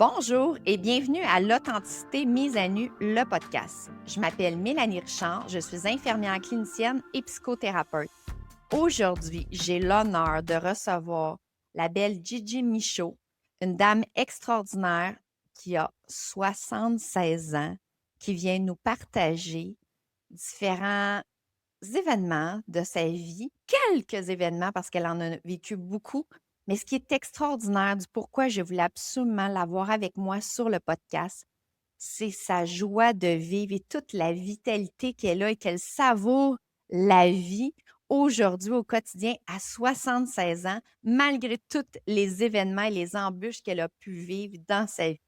Bonjour et bienvenue à l'Authenticité mise à nu, le podcast. Je m'appelle Mélanie Richard, je suis infirmière clinicienne et psychothérapeute. Aujourd'hui, j'ai l'honneur de recevoir la belle Gigi Michaud, une dame extraordinaire qui a 76 ans, qui vient nous partager différents événements de sa vie, quelques événements parce qu'elle en a vécu beaucoup, mais ce qui est extraordinaire du pourquoi je voulais absolument l'avoir avec moi sur le podcast, c'est sa joie de vivre et toute la vitalité qu'elle a et qu'elle savoure la vie aujourd'hui au quotidien à 76 ans, malgré tous les événements et les embûches qu'elle a pu vivre dans sa vie.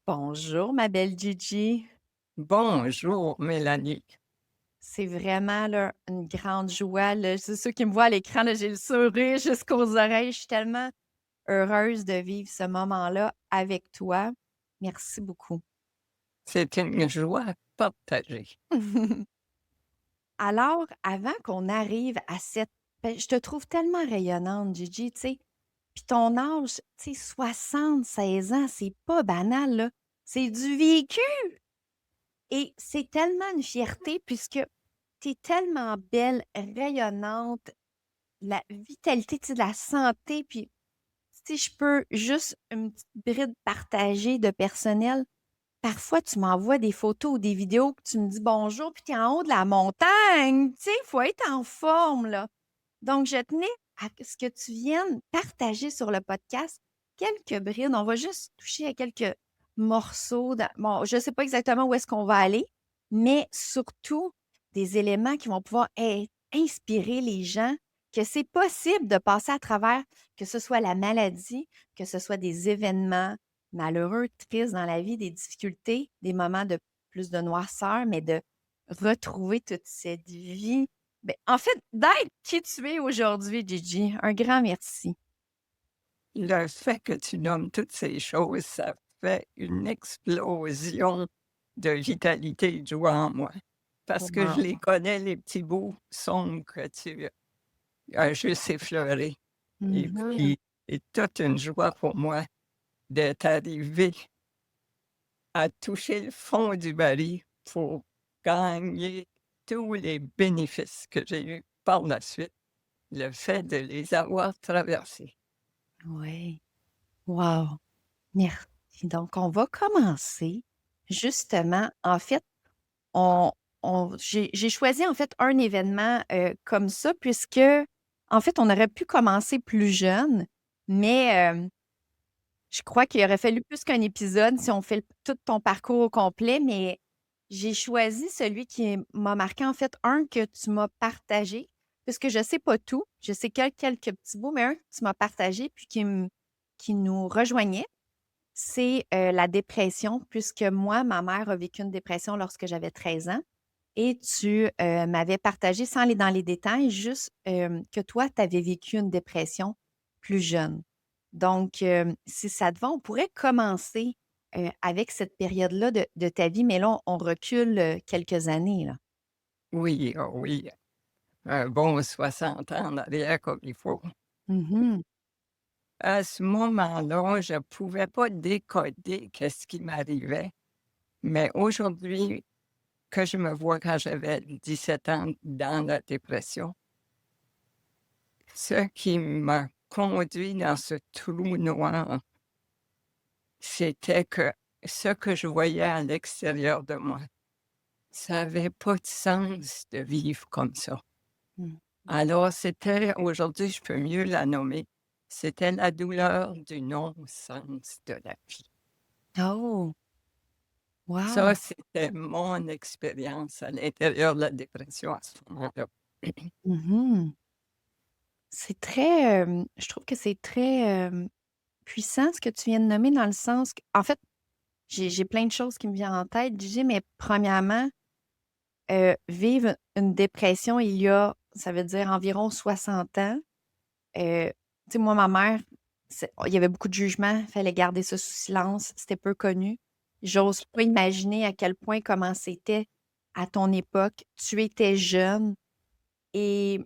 Bonjour, ma belle Gigi. Bonjour Mélanie. C'est vraiment là, une grande joie. Là. C'est ceux qui me voient à l'écran, là, j'ai le sourire jusqu'aux oreilles. Je suis tellement heureuse de vivre ce moment-là avec toi. Merci beaucoup. C'est une joie partagée. Alors, avant qu'on arrive à cette... je te trouve tellement rayonnante, Gigi, tu sais. Puis ton âge, tu sais, 76 ans, c'est pas banal, là. C'est du vécu. Et c'est tellement une fierté puisque tu es tellement belle, rayonnante, la vitalité, tu sais, de la santé, puis si je peux juste une petite bride partagée de personnel, parfois tu m'envoies des photos ou des vidéos que tu me dis bonjour, puis tu es en haut de la montagne, tu sais, il faut être en forme, là. Donc, je tenais à ce que tu viennes partager sur le podcast quelques brides. On va juste toucher à quelques morceaux. Bon, je ne sais pas exactement où est-ce qu'on va aller, mais surtout des éléments qui vont pouvoir inspirer les gens que c'est possible de passer à travers, que ce soit la maladie, que ce soit des événements malheureux, tristes dans la vie, des difficultés, des moments de plus de noirceur, mais de retrouver toute cette vie. Ben, en fait, d'être qui tu es aujourd'hui, Gigi. Un grand merci. Le fait que tu nommes toutes ces choses, ça fait une explosion de vitalité et de joie en moi. Parce que je Wow. les connais, les petits bouts sombres que tu as juste effleurés. Et Mhm. puis, c'est toute une joie pour moi d'être arrivé à toucher le fond du baril pour gagner tous les bénéfices que j'ai eus par la suite. Le fait de les avoir traversés. Oui. Wow. Merci. Donc, on va commencer justement. En fait, on, j'ai choisi en fait un événement comme ça puisque, en fait, on aurait pu commencer plus jeune, mais je crois qu'il aurait fallu plus qu'un épisode si on fait tout ton parcours au complet, mais j'ai choisi celui qui m'a marqué, en fait, un que tu m'as partagé, puisque je ne sais pas tout, je sais quelques petits bouts, mais un que tu m'as partagé puis qui nous rejoignait, c'est la dépression, puisque moi, ma mère a vécu une dépression lorsque j'avais 13 ans et tu m'avais partagé, sans aller dans les détails, juste que toi, tu avais vécu une dépression plus jeune. Donc, si ça te va, on pourrait commencer avec cette période-là de ta vie, mais là, on recule quelques années, là. Oui, oh oui, un bon 60 ans en arrière comme il faut. Mhm. À ce moment-là, je ne pouvais pas décoder qu'est-ce qui m'arrivait, mais aujourd'hui, que je me vois quand j'avais 17 ans dans la dépression, ce qui m'a conduit dans ce trou noir, c'était que ce que je voyais à l'extérieur de moi, ça n'avait pas de sens de vivre comme ça. Mm. Alors c'était aujourd'hui, je peux mieux la nommer, c'était la douleur du non-sens de la vie. Oh, Ça, wow. c'était mon expérience à l'intérieur de la dépression à ce moment-là. Mhm. C'est très, je trouve que c'est très puissant ce que tu viens de nommer dans le sens que, en fait, j'ai plein de choses qui me viennent en tête, Gigi, mais premièrement, vivre une dépression il y a, ça veut dire environ 60 ans. Tu sais, moi, ma mère, il y avait beaucoup de jugements, il fallait garder ça sous silence, c'était peu connu. J'ose pas imaginer à quel point comment c'était à ton époque. Tu étais jeune et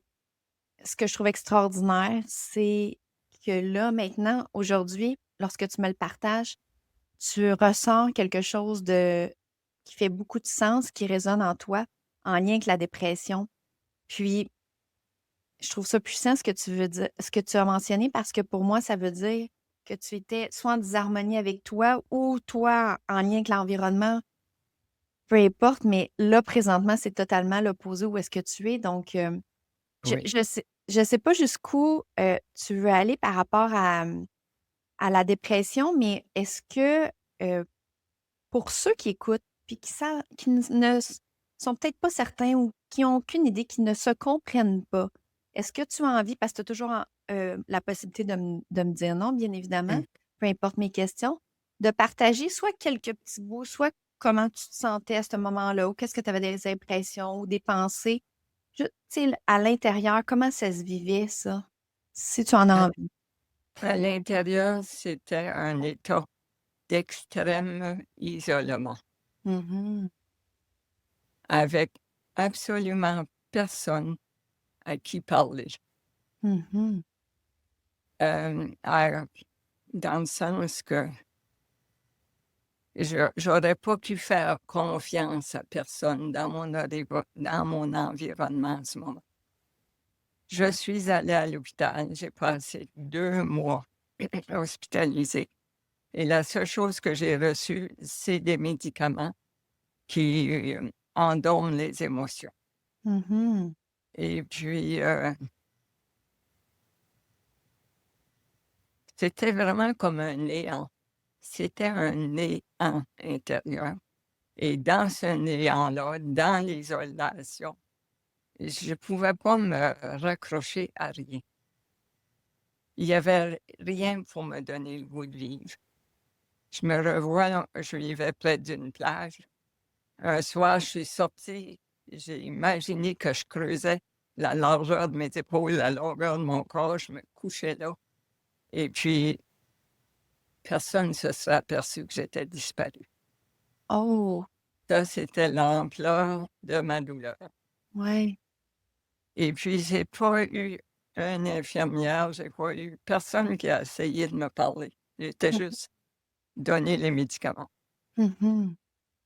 ce que je trouve extraordinaire, c'est que là, maintenant, aujourd'hui, lorsque tu me le partages, tu ressens quelque chose qui fait beaucoup de sens, qui résonne en toi, en lien avec la dépression. Puis, je trouve ça puissant ce que tu veux dire, ce que tu as mentionné, parce que pour moi, ça veut dire que tu étais soit en disharmonie avec toi ou toi en lien avec l'environnement, peu importe, mais là, présentement, c'est totalement l'opposé où est-ce que tu es. Donc, Oui. je sais pas jusqu'où tu veux aller par rapport à la dépression, mais est-ce que euh, pour ceux qui écoutent, puis qui ne sont peut-être pas certains ou qui n'ont aucune idée, qui ne se comprennent pas, est-ce que tu as envie, parce que tu as toujours la possibilité de me dire non, bien évidemment, Mmh. peu importe mes questions, de partager soit quelques petits bouts, soit comment tu te sentais à ce moment-là, ou qu'est-ce que tu avais des impressions ou des pensées, tu sais, à l'intérieur, comment ça se vivait, ça, si tu en À as envie. à l'intérieur, c'était un état d'extrême isolement, Mhm. avec absolument personne à qui parler. Mhm. À dans le sens que j'aurais pas pu faire confiance à personne dans mon environnement à ce moment. Je suis allée à l'hôpital, j'ai passé 2 mois hospitalisée et la seule chose que j'ai reçue, c'est des médicaments qui, endorment les émotions Mhm. et puis, c'était vraiment comme un néant. C'était un néant intérieur et dans ce néant-là, dans l'isolation, je pouvais pas me raccrocher à rien. Il y avait rien pour me donner le goût de vivre. Je me revois, là, je vivais près d'une plage. Un soir, je suis sortie, j'ai imaginé que je creusais la largeur de mes épaules, la longueur de mon corps, je me couchais là et puis personne ne se serait aperçu que j'étais disparue. Oh, Ça, c'était l'ampleur de ma douleur ouais. et puis j'ai pas eu une infirmière, j'ai pas eu personne qui a essayé de me parler. J'étais juste donné les médicaments. Mhm.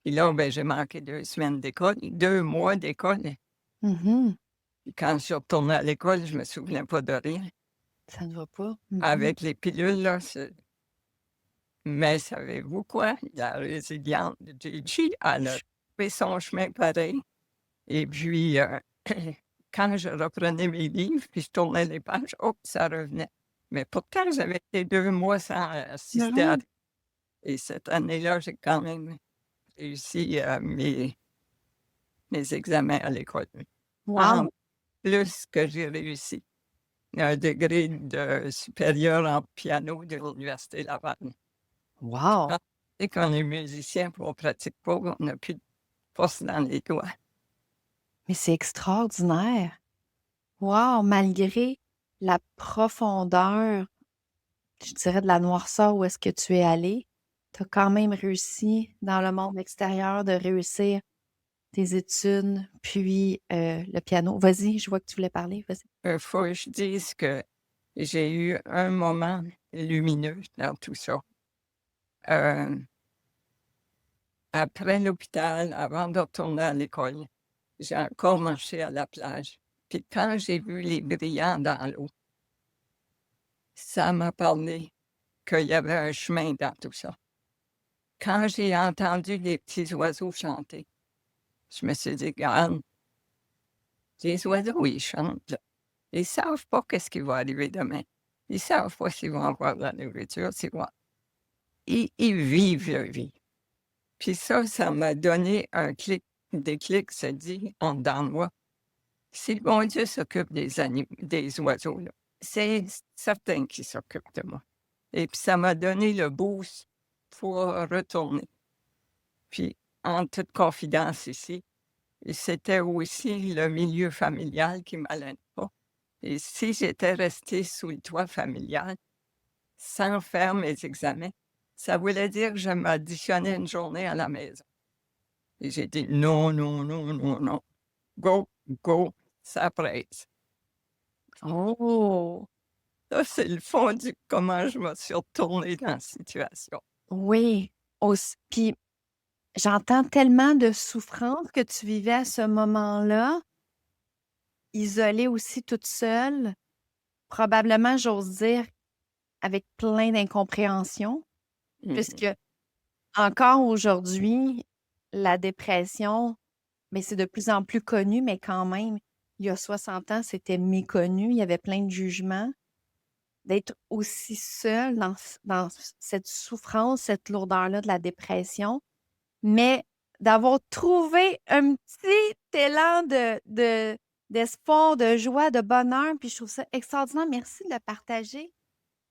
Et là, ben, j'ai manqué 2 semaines d'école, 2 mois d'école. Mhm. Puis quand je suis retournée à l'école, je me souvenais pas de rien. Ça ne va pas. Mhm. Avec les pilules, là, mais savez-vous quoi? La résiliente de Gigi, elle a fait son chemin pareil et puis, quand je reprenais mes livres, puis je tournais les pages, hop, ça revenait. Mais pourtant, j'avais été 2 mois sans assister à Mhm. et cette année-là, j'ai quand même réussi, mes examens à l'école. En Wow! plus que j'ai réussi un degré de supérieur en piano de l'Université Laval. Wow! Quand tu sais qu'on est musicien puis on pratique pas, on n'a plus de force dans les doigts. Mais c'est extraordinaire. Wow! Malgré la profondeur, je dirais de la noirceur où est-ce que tu es allé, tu as quand même réussi dans le monde extérieur de réussir tes études, puis le piano. Vas-y, je vois que tu voulais parler, vas-y. Faut que je dise que j'ai eu un moment lumineux dans tout ça. Heu, Après l'hôpital, avant de retourner à l'école, j'ai encore marché à la plage. Puis quand j'ai vu les brillants dans l'eau, ça m'a parlé qu'il y avait un chemin dans tout ça. Quand j'ai entendu les petits oiseaux chanter, je me suis dit: «Regarde, les oiseaux, ils chantent, là. Ils savent pas qu'est-ce qui va arriver demain. Ils savent pas s'ils vont avoir de la nourriture, s'ils vont» ils vivent leur vie. Puis ça m'a donné un déclic, se dit en dedans de moi: «Si le bon Dieu s'occupe des oiseaux, là, c'est certain qu'il s'occupe de moi» et puis ça m'a donné le boost pour retourner. Puis en toute confidence ici, c'était aussi le milieu familial qui m'allait pas et si j'étais restée sous le toit familial, sans faire mes examens, ça voulait dire que je m'additionnais une journée à la maison et j'ai dit: «Non, non, non, non, non, go, go, ça presse». Oh! Ça, c'est le fond du comment je me suis retournée dans la situation. Oui. Puis j'entends tellement de souffrance que tu vivais à ce moment-là, isolée aussi toute seule, probablement, j'ose dire, avec plein d'incompréhension, puisque Mmh. encore aujourd'hui, la dépression, mais c'est de plus en plus connu, mais quand même, il y a 60 ans, c'était méconnu, il y avait plein de jugements. D'être aussi seule dans cette souffrance, cette lourdeur-là de la dépression, mais d'avoir trouvé un petit élan d'espoir, de joie, de bonheur, puis je trouve ça extraordinaire. Merci de le partager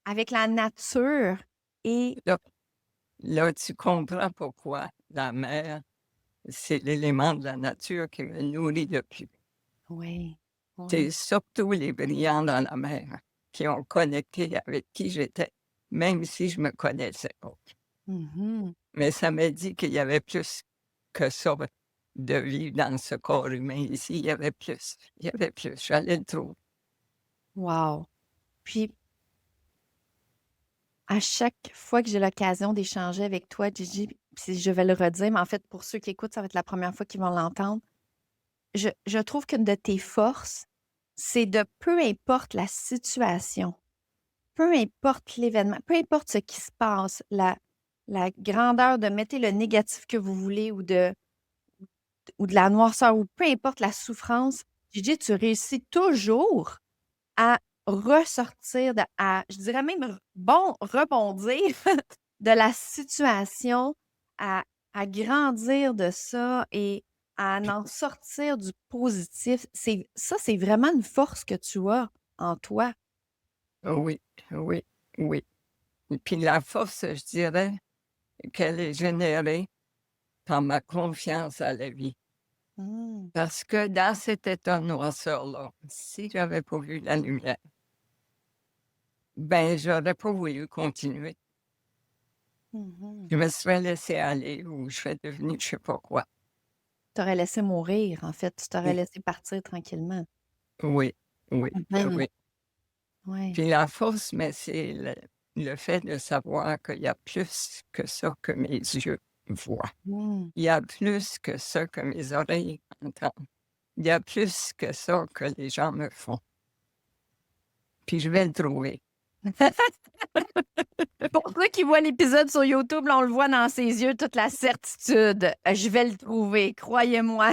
avec la nature et Là là, tu comprends pourquoi la mer, c'est l'élément de la nature qui me nourrit le plus. oui, oui. C'est surtout les brillants dans la mer qui ont connecté avec qui j'étais, même si je me connaissais pas. Mmh. Mais ça m'a dit qu'il y avait plus que ça de vivre dans ce corps humain ici. Il y avait plus. Il y avait plus. J'allais le trouver. Wow! Puis, à chaque fois que j'ai l'occasion d'échanger avec toi, Gigi, puis je vais le redire, mais en fait, pour ceux qui écoutent, ça va être la première fois qu'ils vont l'entendre. Je trouve qu'une de tes forces, c'est de peu importe la situation, peu importe l'événement, peu importe ce qui se passe, la grandeur de mettez le négatif que vous voulez ou de la noirceur ou peu importe la souffrance, Gigi, tu réussis toujours à ressortir, je dirais même, bon, rebondir de la situation, à, à grandir de ça et à en sortir du positif. Ça, c'est vraiment une force que tu as en toi. Oui, oui, oui. Et puis la force, je dirais qu'elle est générée par ma confiance à la vie. Mm. Parce que dans cet état de noirceur-là, si j'avais pas vu la lumière, ben, j'aurais pas voulu continuer. Mhm. Je me serais laissé aller ou je serais devenu je sais pas quoi. Tu t'aurais laissé mourir, en fait. Tu t'aurais Mmh. laissé partir tranquillement. Oui, oui, Mhm. oui. Oui. Puis la force, mais c'est le fait de savoir qu'il y a plus que ça que mes yeux voient. Mm. Il y a plus que ça que mes oreilles entendent. Il y a plus que ça que les gens me font. Puis je vais le trouver. Pour ceux qui voient l'épisode sur YouTube, là, on le voit dans ses yeux, toute la certitude. Je vais le trouver, croyez-moi.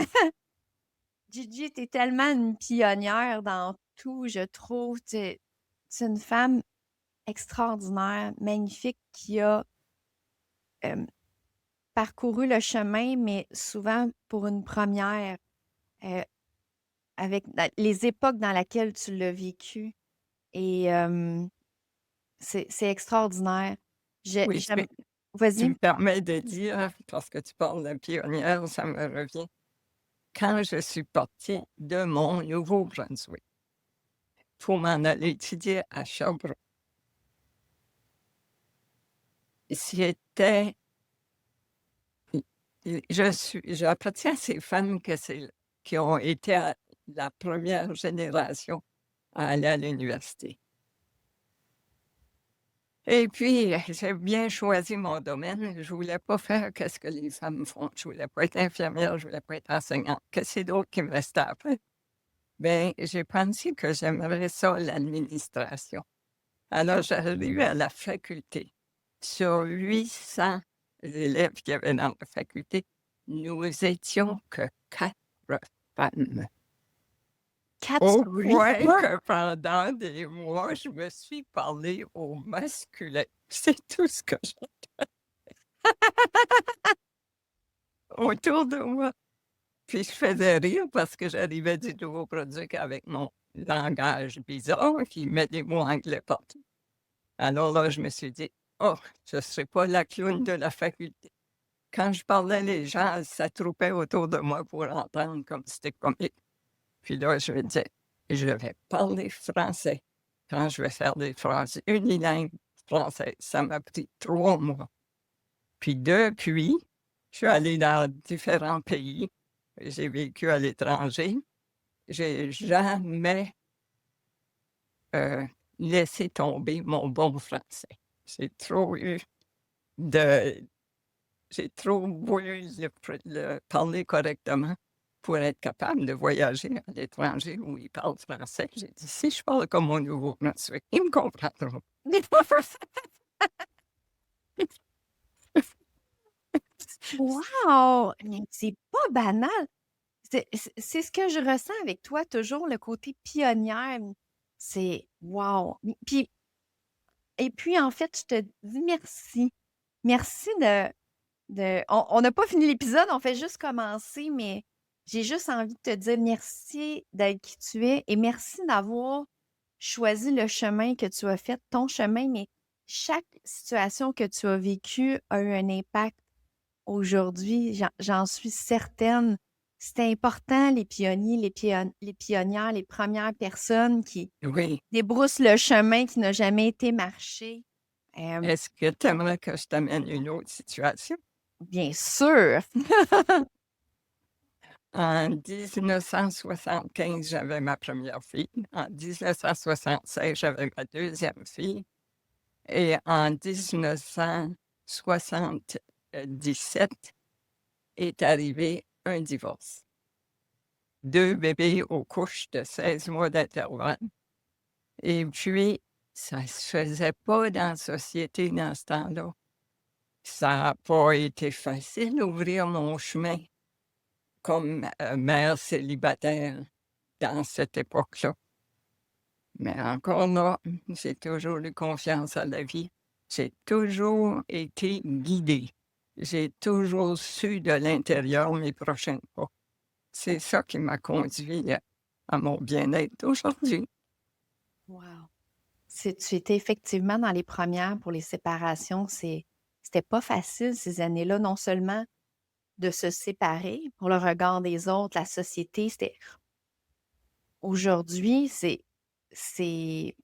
Gigi, t'es tellement une pionnière dans tout, je trouve. C'est une femme extraordinaire, magnifique, qui a euh, parcouru le chemin, mais souvent pour une première, euh, avec les époques dans lesquelles tu l'as vécu. Et c'est extraordinaire. Oui, J'aime. tu Vas-y. me permets de dire, parce que tu parles de pionnière, ça me revient. Quand je suis partie de mon Nouveau-Brunswick pour m'en aller étudier à Sherbrooke, c'était j'appartiens à ces femmes qui ont été la première génération à aller à l'université. Et puis, j'ai bien choisi mon domaine. Je voulais pas faire qu'est-ce que les femmes font. Je voulais pas être infirmière, je voulais pas être enseignante. Que c'est d'autres qui me restait à faire? Ben, j'ai pensé que j'aimerais ça, l'administration. Alors, j'arrive à la faculté. Sur 800 élèves qu'il y avait dans la faculté, nous étions que 4 femmes. Quatre Au point huit. que pendant des mois, je me suis parlé au masculin. C'est tout ce que j'ai autour de moi. Puis je faisais rire parce que j'arrivais du Nouveau-Brunswick avec mon langage bizarre qui met des mots anglais partout. Alors là, je me suis dit: «Oh, je ne serai pas la clown de la faculté». Quand je parlais, les gens s'attroupaient autour de moi pour entendre comme c'était comique. Puis là, je me disais: «Je vais parler français quand je vais faire des phrases unilingues françaises». Ça m'a pris 3 mois. Puis depuis, je suis allé dans différents pays. J'ai vécu à l'étranger. J'ai jamais, heu, laissé tomber mon bon français. J'ai trop eu de j'ai trop voulu le parler correctement pour être capable de voyager à l'étranger où ils parlent français. J'ai dit: «Si je parle comme mon Nouveau-Brunswick, ils me comprendront». Wow! Mais c'est pas banal. C'est ce que je ressens avec toi, toujours le côté pionnière. C'est wow! Puis et puis, en fait, je te dis merci. Merci de on n'a pas fini l'épisode, on fait juste commencer, mais j'ai juste envie de te dire merci d'être qui tu es et merci d'avoir choisi le chemin que tu as fait, ton chemin, mais chaque situation que tu as vécue a eu un impact aujourd'hui, j'en suis certaine. C'est important, les pionniers, les pionnières, les premières personnes qui Oui. débroussent le chemin qui n'a jamais été marché. Est-ce que tu aimerais que je t'amène une autre situation? Bien sûr. En 1975, j'avais ma première fille. En 1976, j'avais ma deuxième fille. Et en 1977 est arrivé un divorce. 2 bébés aux couches de 16 mois d'intervalle. Et puis, ça se faisait pas dans la société dans ce temps-là. Ça n'a pas été facile d'ouvrir mon chemin comme, mère célibataire dans cette époque-là. Mais encore là, j'ai toujours eu confiance à la vie. J'ai toujours été guidée. J'ai toujours su de l'intérieur mes prochains pas. C'est ça qui m'a conduit à mon bien-être aujourd'hui. Wow. Tu étais effectivement dans les premières pour les séparations. C'était pas facile ces années-là, non seulement de se séparer pour le regard des autres, la société. Aujourd'hui, c'est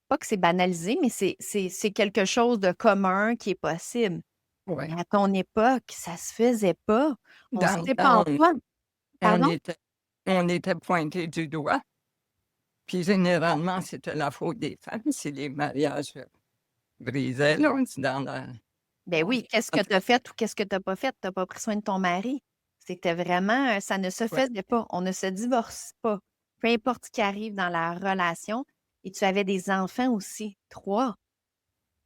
pas que c'est banalisé, mais c'est quelque chose de commun qui est possible. Ouais. Mais à ton époque, ça se faisait pas. On se Dans le sépare temps, pas. on Pardon? était on était pointés du doigt, puis généralement, c'était la faute des femmes si les mariages, brisaient, là, c'est dans la Ben oui, qu'est-ce que tu as fait ou qu'est-ce que tu as pas fait? Tu as pas pris soin de ton mari. C'était vraiment, ça ne se ouais. faisait pas. On ne se divorce pas. Peu importe ce qui arrive dans la relation. Et tu avais des enfants aussi. 3.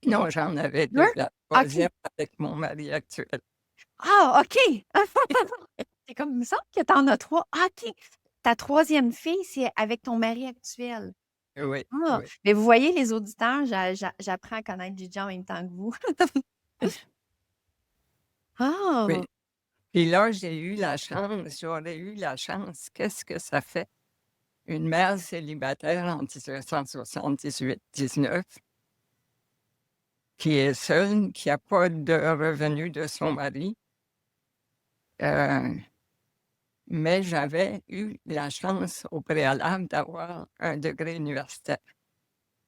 Non, j'en avais 2, 2? la OK. troisième avec mon mari actuel. Ah, OK! C'est comme, il me semble que tu en as 3. Ah, OK. Ta troisième fille, c'est avec ton mari actuel. Oui, Ah! oui. Mais vous voyez, les auditeurs, j'apprends à connaître Gigi en même temps que vous. Oui. Ah! Puis là, j'aurais eu la chance, qu'est-ce que ça fait? Une mère célibataire en 1978-19, qui est seule, qui a pas de revenus de son mari, mais j'avais eu la chance au préalable d'avoir un degré universitaire.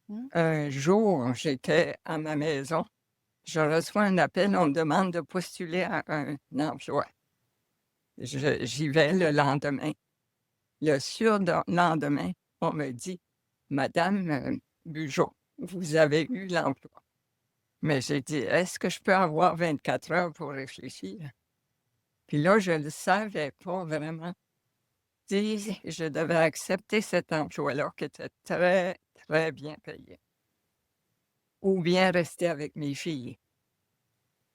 Mmh. Un jour, j'étais à ma maison, je reçois un appel, on me demande de postuler à un emploi. J'y vais le lendemain. Le surlendemain, on me dit: «Madame, Bugeaud, vous avez eu l'emploi». Mais j'ai dit: «Est-ce que je peux avoir 24 heures pour réfléchir?» Puis là, je ne savais pas vraiment si je devais accepter cet emploi-là qui était très, très bien payé ou bien rester avec mes filles.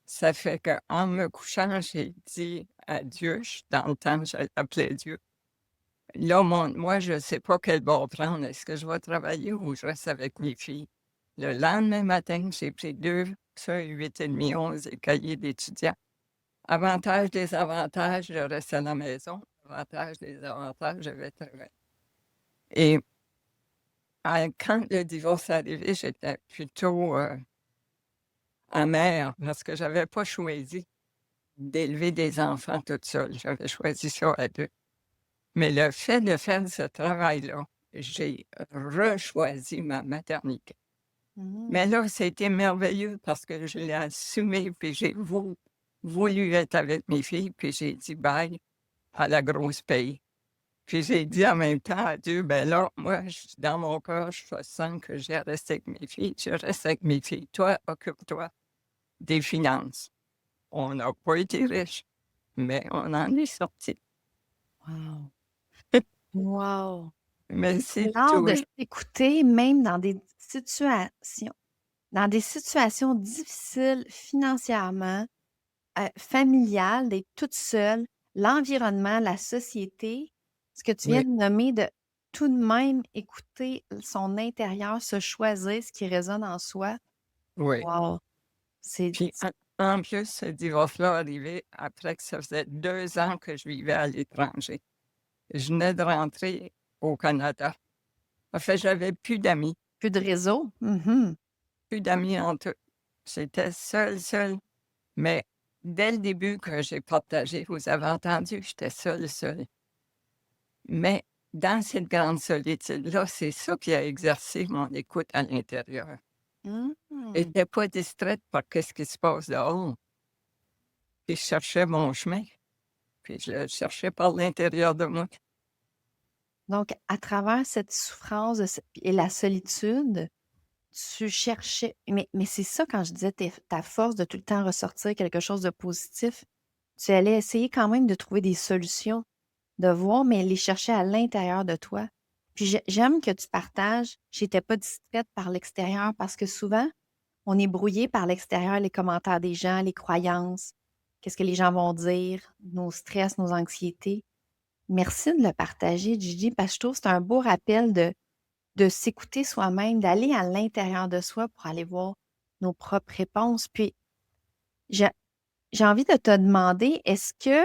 Ça fait qu'en me couchant, j'ai dit à Dieu, dans le temps, je l'appelais Dieu. Là, moi, je ne sais pas quel bord prendre. Est-ce que je vais travailler ou je reste avec mes filles? Le lendemain matin, j'ai pris 2 feuilles 8,5, 11 et cahiers d'étudiants. Avantages, désavantages, je reste à la maison. Avantages, désavantages, je vais travailler. Et quand le divorce est arrivé, j'étais plutôt amère parce que je n'avais pas choisi d'élever des enfants toute seule. J'avais choisi ça à 2. Mais le fait de faire ce travail-là, j'ai rechoisi ma maternité. Mmh. Mais là, c'était merveilleux parce que je l'ai assumé, puis j'ai voulu être avec mes filles, puis j'ai dit bye à la grosse paye. Puis j'ai dit en même temps à Dieu, ben là, moi, dans mon cœur, je sens que j'ai resté avec mes filles, je reste avec mes filles. Toi, occupe-toi des finances. On n'a pas été riches, mais on en est sortis. Wow! Wow! Mais C'est c'est rare de toujours s'écouter même dans des situations difficiles financièrement, familiales, d'être toute seule, l'environnement, la société, ce que tu viens oui, de nommer, de tout de même écouter son intérieur, se choisir ce qui résonne en soi. oui. Wow! C'est Puis en plus, ce divorce-là arrivé après que ça faisait 2 ans que je vivais à l'étranger. Je venais de rentrer au Canada. En fait, j'avais plus d'amis, plus de réseau. Mhm. plus d'amis en tout. J'étais seule, mais dès le début que j'ai partagé, vous avez entendu, j'étais seule. Mais dans cette grande solitude-là, c'est ça qui a exercé mon écoute à l'intérieur. Mhm. J'étais pas distraite par qu'est-ce qui se passe dehors, puis je cherchais mon chemin, puis je le cherchais par l'intérieur de moi. Donc, à travers cette souffrance et la solitude, tu cherchais, mais c'est ça quand je disais ta force de tout le temps ressortir quelque chose de positif. Tu allais essayer quand même de trouver des solutions, de voir, mais les chercher à l'intérieur de toi. Puis j'aime que tu partages, j'étais pas distraite par l'extérieur parce que souvent, on est brouillé par l'extérieur, les commentaires des gens, les croyances, qu'est-ce que les gens vont dire, nos stress, nos anxiétés. Merci de le partager, Gigi, parce que je trouve que c'est un beau rappel de s'écouter soi-même, d'aller à l'intérieur de soi pour aller voir nos propres réponses. Puis, j'ai j'ai envie de te demander, est-ce que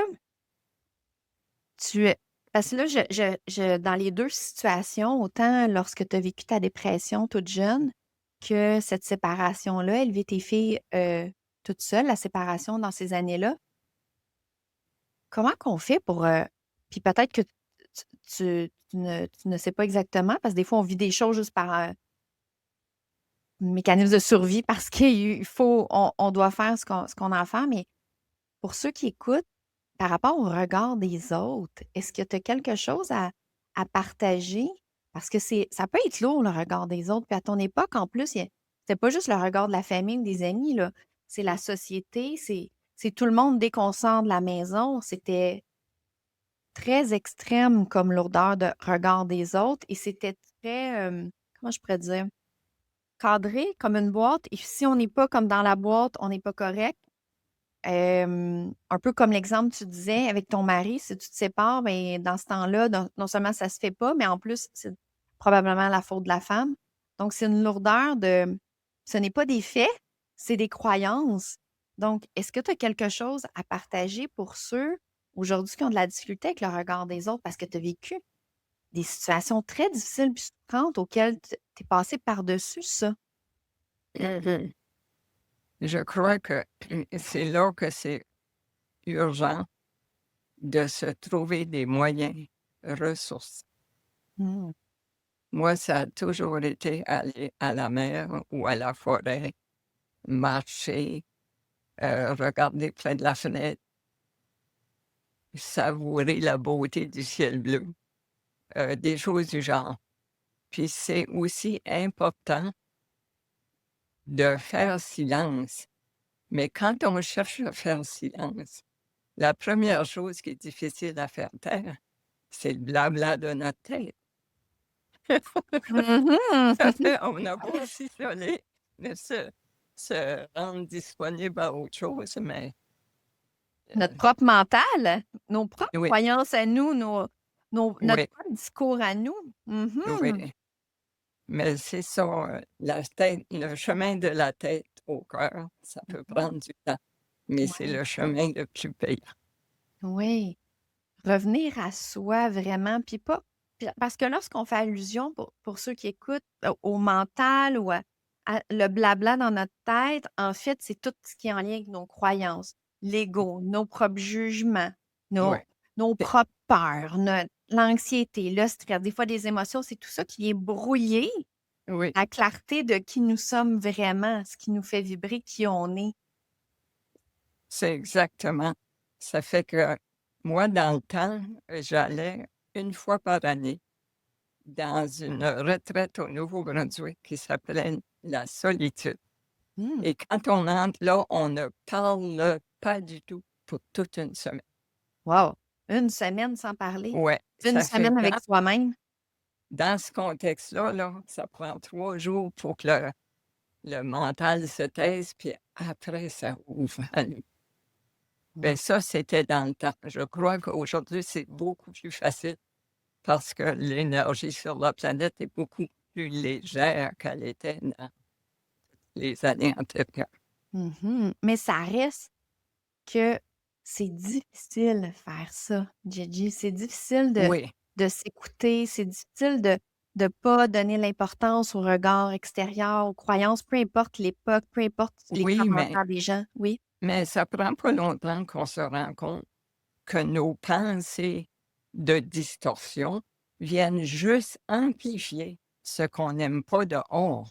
tu es... Parce que là, dans les deux situations, autant lorsque tu as vécu ta dépression toute jeune, que cette séparation-là, élever tes filles toute seule, la séparation dans ces années-là, comment qu'on fait pour... puis peut-être que tu ne sais pas exactement, parce que des fois, on vit des choses juste par mécanisme de survie parce qu'il faut, on doit faire ce qu'on a à faire. Mais pour ceux qui écoutent, par rapport au regard des autres, est-ce que tu as quelque chose à partager? Parce que ça peut être lourd, le regard des autres. Puis à ton époque, en plus, c'était pas juste le regard de la famille ou des amis, là. C'est la société, c'est tout le monde dès qu'on sort de la maison. C'était très extrême comme lourdeur de regard des autres et c'était très, comment je pourrais dire? Cadré comme une boîte et si on n'est pas comme dans la boîte, on n'est pas correct. Un peu comme l'exemple que tu disais avec ton mari, si tu te sépares, ben, dans ce temps-là, non seulement ça se fait pas, mais en plus, c'est probablement la faute de la femme. Donc, c'est une lourdeur de ce n'est pas des faits, c'est des croyances. Donc, est-ce que tu as quelque chose à partager pour ceux aujourd'hui qui ont de la difficulté avec le regard des autres parce que tu as vécu des situations très difficiles et souffrantes auxquelles tu es passé par-dessus ça? Mhm. Je crois que c'est là que c'est urgent de se trouver des moyens, ressources. Mmh. Moi, ça a toujours été aller à la mer ou à la forêt, marcher, regarder près de la fenêtre, savourer la beauté du ciel bleu, des choses du genre. Puis c'est aussi important de faire silence. Mais quand on cherche à faire silence, la première chose qui est difficile à faire taire, c'est le blabla de notre tête. Ça Mmh. fait on a beau s'isoler, mais se rendre disponible à autre chose, mais Notre propre mental, nos propres oui, croyances à nous, notre oui, propre discours à nous. Mmh. oui, mais c'est ça, la tête le chemin de la tête au cœur, ça peut Mmh. prendre du temps, mais c'est Ouais. le chemin le plus payant. Oui, revenir à soi vraiment, puis pas parce que lorsqu'on fait allusion, pour ceux qui écoutent, au mental ou à le blabla dans notre tête, en fait, c'est tout ce qui est en lien avec nos croyances, l'ego, nos propres jugements, Ouais, nos c'est propres peurs, l'anxiété, le stress, des fois des émotions, c'est tout ça qui est brouillé oui, la clarté de qui nous sommes vraiment, ce qui nous fait vibrer, qui on est. c'est exactement. Ça fait que moi, dans le temps, j'allais une fois par année dans une retraite au Nouveau-Brunswick qui s'appelait la solitude. Mmh. Et quand on entre là, on ne parle pas du tout pour toute une semaine. Wow! Une semaine sans parler? Ouais, Une ça fait semaine avec soi-même? dans ce contexte-là, là, ça prend 3 jours pour que le mental se taise, puis après ça ouvre à nous. Bien Wow! ça, c'était dans le temps. Je crois qu'aujourd'hui, c'est beaucoup plus facile parce que l'énergie sur la planète est beaucoup plus légère qu'elle était dans les années antérieures. Mmh. Mais ça reste que c'est difficile faire ça, Gigi. C'est difficile Oui, de s'écouter, c'est difficile de pas donner l'importance au regard extérieur, aux croyances, peu importe l'époque, peu importe les oui, commentaires des gens. Oui. mais ça prend pas longtemps qu'on se rend compte que nos pensées de distorsion viennent juste amplifier ce qu'on n'aime pas dehors.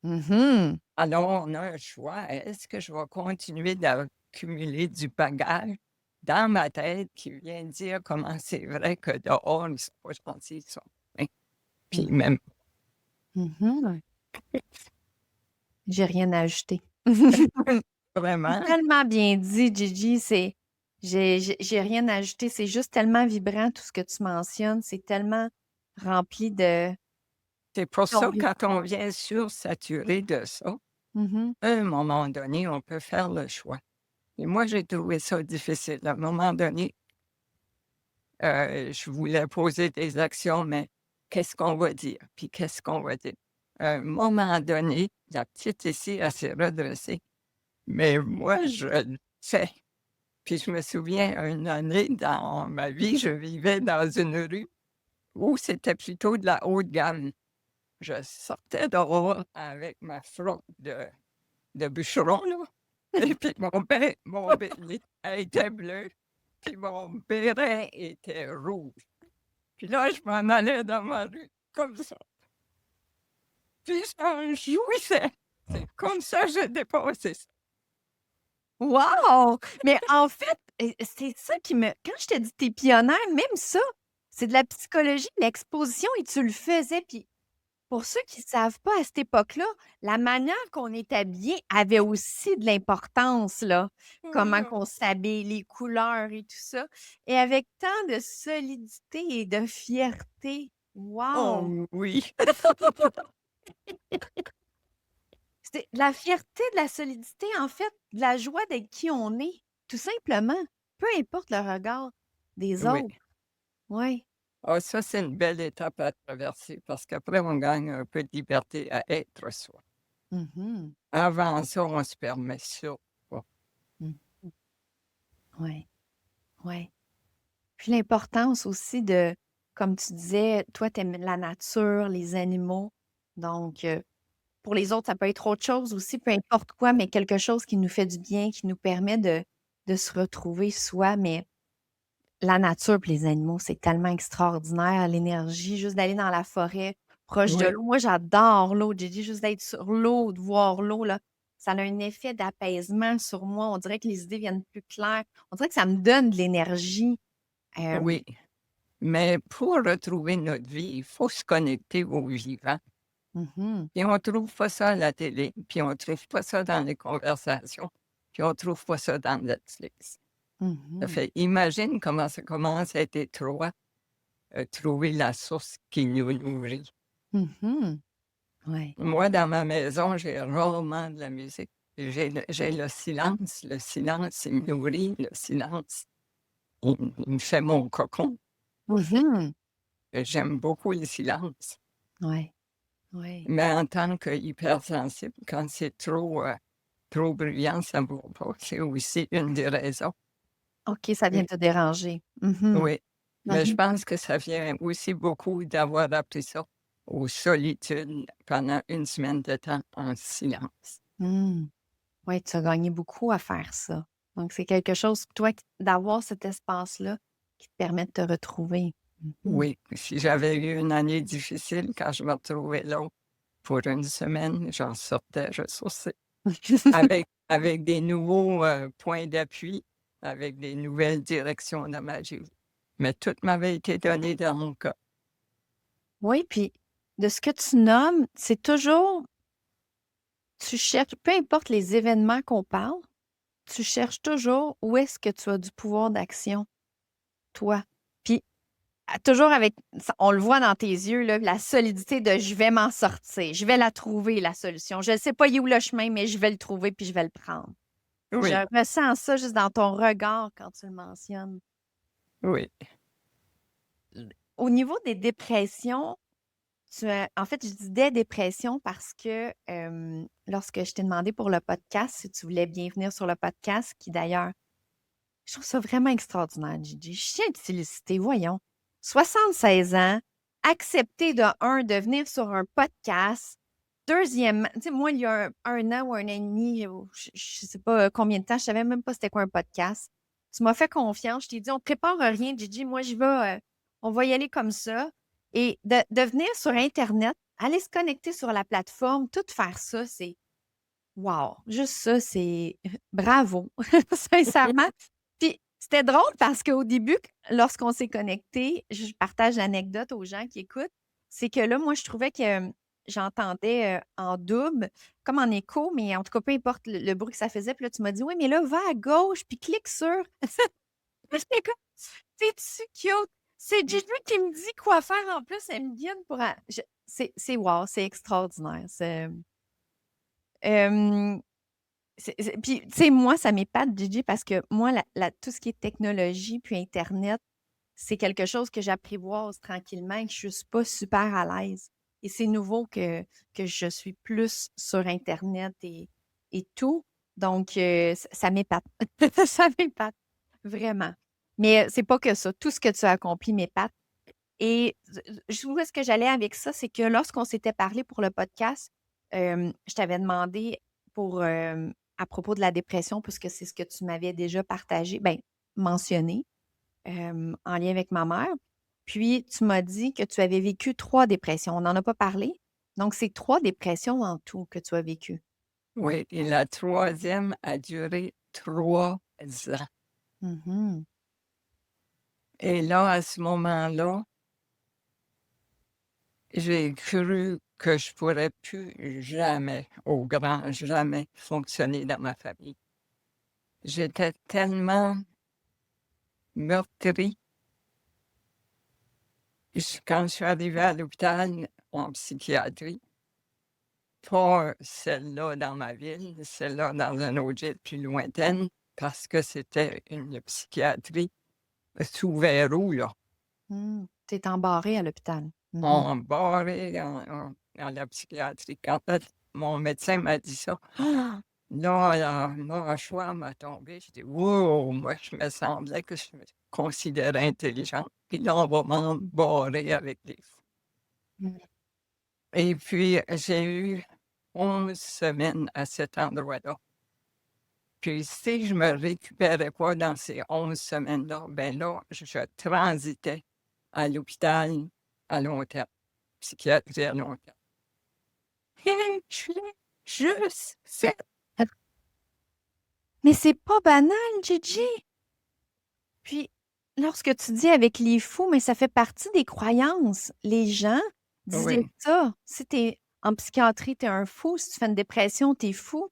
Mmh. Alors, on a un choix. Est-ce que je vais continuer d'accumuler du bagage dans ma tête qui vient dire comment c'est vrai que dehors, ils ne sont pas gentils, ils sont fins. Puis Mmh. même Mmh. J'ai rien à ajouter. C'est vraiment, tellement bien dit, Gigi, j'ai rien à ajouter, c'est juste tellement vibrant tout ce que tu mentionnes, c'est tellement rempli de c'est pour ton ça ri quand on vient sursaturé de ça, mmh. à un moment donné, on peut faire le choix. Et moi, j'ai trouvé ça difficile. À un moment donné, je voulais poser des actions, mais qu'est-ce qu'on va dire? Puis qu'est-ce qu'on va dire? À un moment donné, la petite ici, elle s'est redressée. Mais moi, je le fais. Puis je me souviens, une année dans ma vie, je vivais dans une rue où c'était plutôt de la haute gamme. Je sortais dehors avec ma frotte de bûcheron, là. Et puis elle était bleue, puis mon béret était rouge. Puis là, je m'en allais dans ma rue comme ça. Puis j'en jouissais. C'est comme ça que j'ai dépassé ça. Wow! Mais en fait, c'est ça qui me quand je te dis tu es pionnière, même ça, c'est de la psychologie, l'exposition et tu le faisais. Puis pour ceux qui ne savent pas, à cette époque-là, la manière qu'on est habillé avait aussi de l'importance, là. Comment Mmh. qu'on s'habille, les couleurs et tout ça. Et avec tant de solidité et de fierté. Wow! Oh oui! C'est de la fierté, de la solidité, en fait, de la joie d'être qui on est, tout simplement. Peu importe le regard des Oui. autres. Oui. Ah, ça, c'est une belle étape à traverser parce qu'après, on gagne un peu de liberté à être soi. Mmh. Avant ça, on se permet ça pas. Mmh. Ouais, ouais. Puis l'importance aussi de, comme tu disais, toi, tu aimes la nature, les animaux. Donc, pour les autres, ça peut être autre chose aussi, peu importe quoi, mais quelque chose qui nous fait du bien, qui nous permet de se retrouver soi. Mais la nature puis les animaux, c'est tellement extraordinaire, l'énergie, juste d'aller dans la forêt, proche de Oui, l'eau. Moi, j'adore l'eau, Gigi, juste d'être sur l'eau, de voir l'eau, là, ça a un effet d'apaisement sur moi. On dirait que les idées viennent plus claires. On dirait que ça me donne de l'énergie. oui. Mais pour retrouver notre vie, il faut se connecter au vivant. Mhm, Puis on trouve pas ça à la télé, puis on trouve pas ça dans les conversations, puis on trouve pas ça dans Netflix. Ça mhm, fait imagine comment ça commence à être étroit, trouver la source qui nous nourrit. mhm. Ouais. Moi, dans ma maison, j'ai rarement de la musique. J'ai le silence. Le silence, il me nourrit. Le silence, il me fait mon cocon. Mhm. J'aime beaucoup le silence. Ouais. Ouais. Mais en tant qu'hypersensible, quand c'est trop bruyant, ça ne va pas. C'est aussi une des raisons. OK, ça vient Oui. te déranger. Mhm, Oui. Mais je mhm. pense que ça vient aussi beaucoup d'avoir appris ça aux solitudes pendant une semaine de temps en silence. Mm. Ouais, tu as gagné beaucoup à faire ça. Donc, c'est quelque chose, toi, d'avoir cet espace-là qui te permet de te retrouver. Mhm. Oui, si j'avais eu une année difficile, quand je me retrouvais là pour une semaine, j'en sortais ressourcée avec des nouveaux, points d'appui, avec des nouvelles directions dans ma vie. Mais tout m'avait été donné dans mon cas. Oui, puis de ce que tu nommes, c'est toujours, tu cherches, peu importe les événements qu'on parle, tu cherches toujours où est-ce que tu as du pouvoir d'action, toi. Puis toujours avec, on le voit dans tes yeux, là, la solidité de je vais m'en sortir, je vais la trouver, la solution. Je ne sais pas où le chemin, mais je vais le trouver puis je vais le prendre. Je Oui, ressens ça juste dans ton regard quand tu le mentionnes. oui, Au niveau des dépressions, en fait, je dis des dépressions parce que lorsque je t'ai demandé pour le podcast, si tu voulais bien venir sur le podcast, qui d'ailleurs, je trouve ça vraiment extraordinaire, Gigi. Je tiens à te féliciter, voyons. 76 ans, accepter de venir sur un podcast. Deuxièmement, tu sais, moi, il y a un an ou un an et demi, je ne sais pas combien de temps, je ne savais même pas c'était quoi un podcast. Tu m'as fait confiance, je t'ai dit, on ne prépare rien, Gigi, moi, on va y aller comme ça. Et de venir sur Internet, aller se connecter sur la plateforme, tout faire ça, c'est wow! Juste ça, c'est bravo, sincèrement. Puis c'était drôle parce qu'au début, lorsqu'on s'est connectés, je partage l'anecdote aux gens qui écoutent, c'est que là, moi, je trouvais que j'entendais en double, comme en écho, mais en tout cas, peu importe le bruit que ça faisait. Puis là, tu m'as dit, oui, mais là, va à gauche, puis clique sur. J'étais comme, c'est-tu cute? C'est Gigi qui me dit quoi faire en plus. Elle me guide pour. C'est wow, c'est extraordinaire. Euh, puis, tu sais, moi, ça m'épate, Gigi, parce que moi, tout ce qui est technologie puis Internet, c'est quelque chose que j'apprivoise tranquillement et que je ne suis pas super à l'aise. Et c'est nouveau que je suis plus sur Internet et tout. Donc, ça m'épate. Ça m'épate, vraiment. Mais c'est pas que ça. Tout ce que tu as accompli m'épate. Et où est-ce que j'allais avec ça? C'est que lorsqu'on s'était parlé pour le podcast, je t'avais demandé à propos de la dépression, puisque c'est ce que tu m'avais déjà partagé, ben, mentionné, en lien avec ma mère. Puis, tu m'as dit que tu avais vécu 3 dépressions. On n'en a pas parlé. Donc, c'est 3 dépressions en tout que tu as vécues. oui. Et la troisième a duré 3 ans. Mhm. Et là, à ce moment-là, j'ai cru que je pourrais plus jamais, au grand jamais, fonctionner dans ma famille. J'étais tellement meurtrie. Quand je suis arrivée à l'hôpital en psychiatrie, pas celle-là dans ma ville, celle-là dans une autre ville plus lointaine, parce que c'était une psychiatrie sous verrou, là. Tu es embarré à l'hôpital. Mhm. On barré dans la psychiatrie. Quand mon médecin m'a dit ça, là, la mâchoire m'a tombé. J'ai dit: «Wow!» Moi, je me semblait que je me considérais intelligente. Puis là, on va m'embarrer avec des fous. Mm. Et puis, j'ai eu 11 semaines à cet endroit-là. Puis si je me récupérais pas dans ces 11 semaines-là, ben là, je transitais à l'hôpital à long terme, psychiatrie à long terme. Et je l'ai juste fait. Mais c'est pas banal, Gigi. Puis, lorsque tu dis avec les fous, mais ça fait partie des croyances. Les gens disaient Oui, ça. Si tu es en psychiatrie, tu es un fou. Si tu fais une dépression, tu es fou.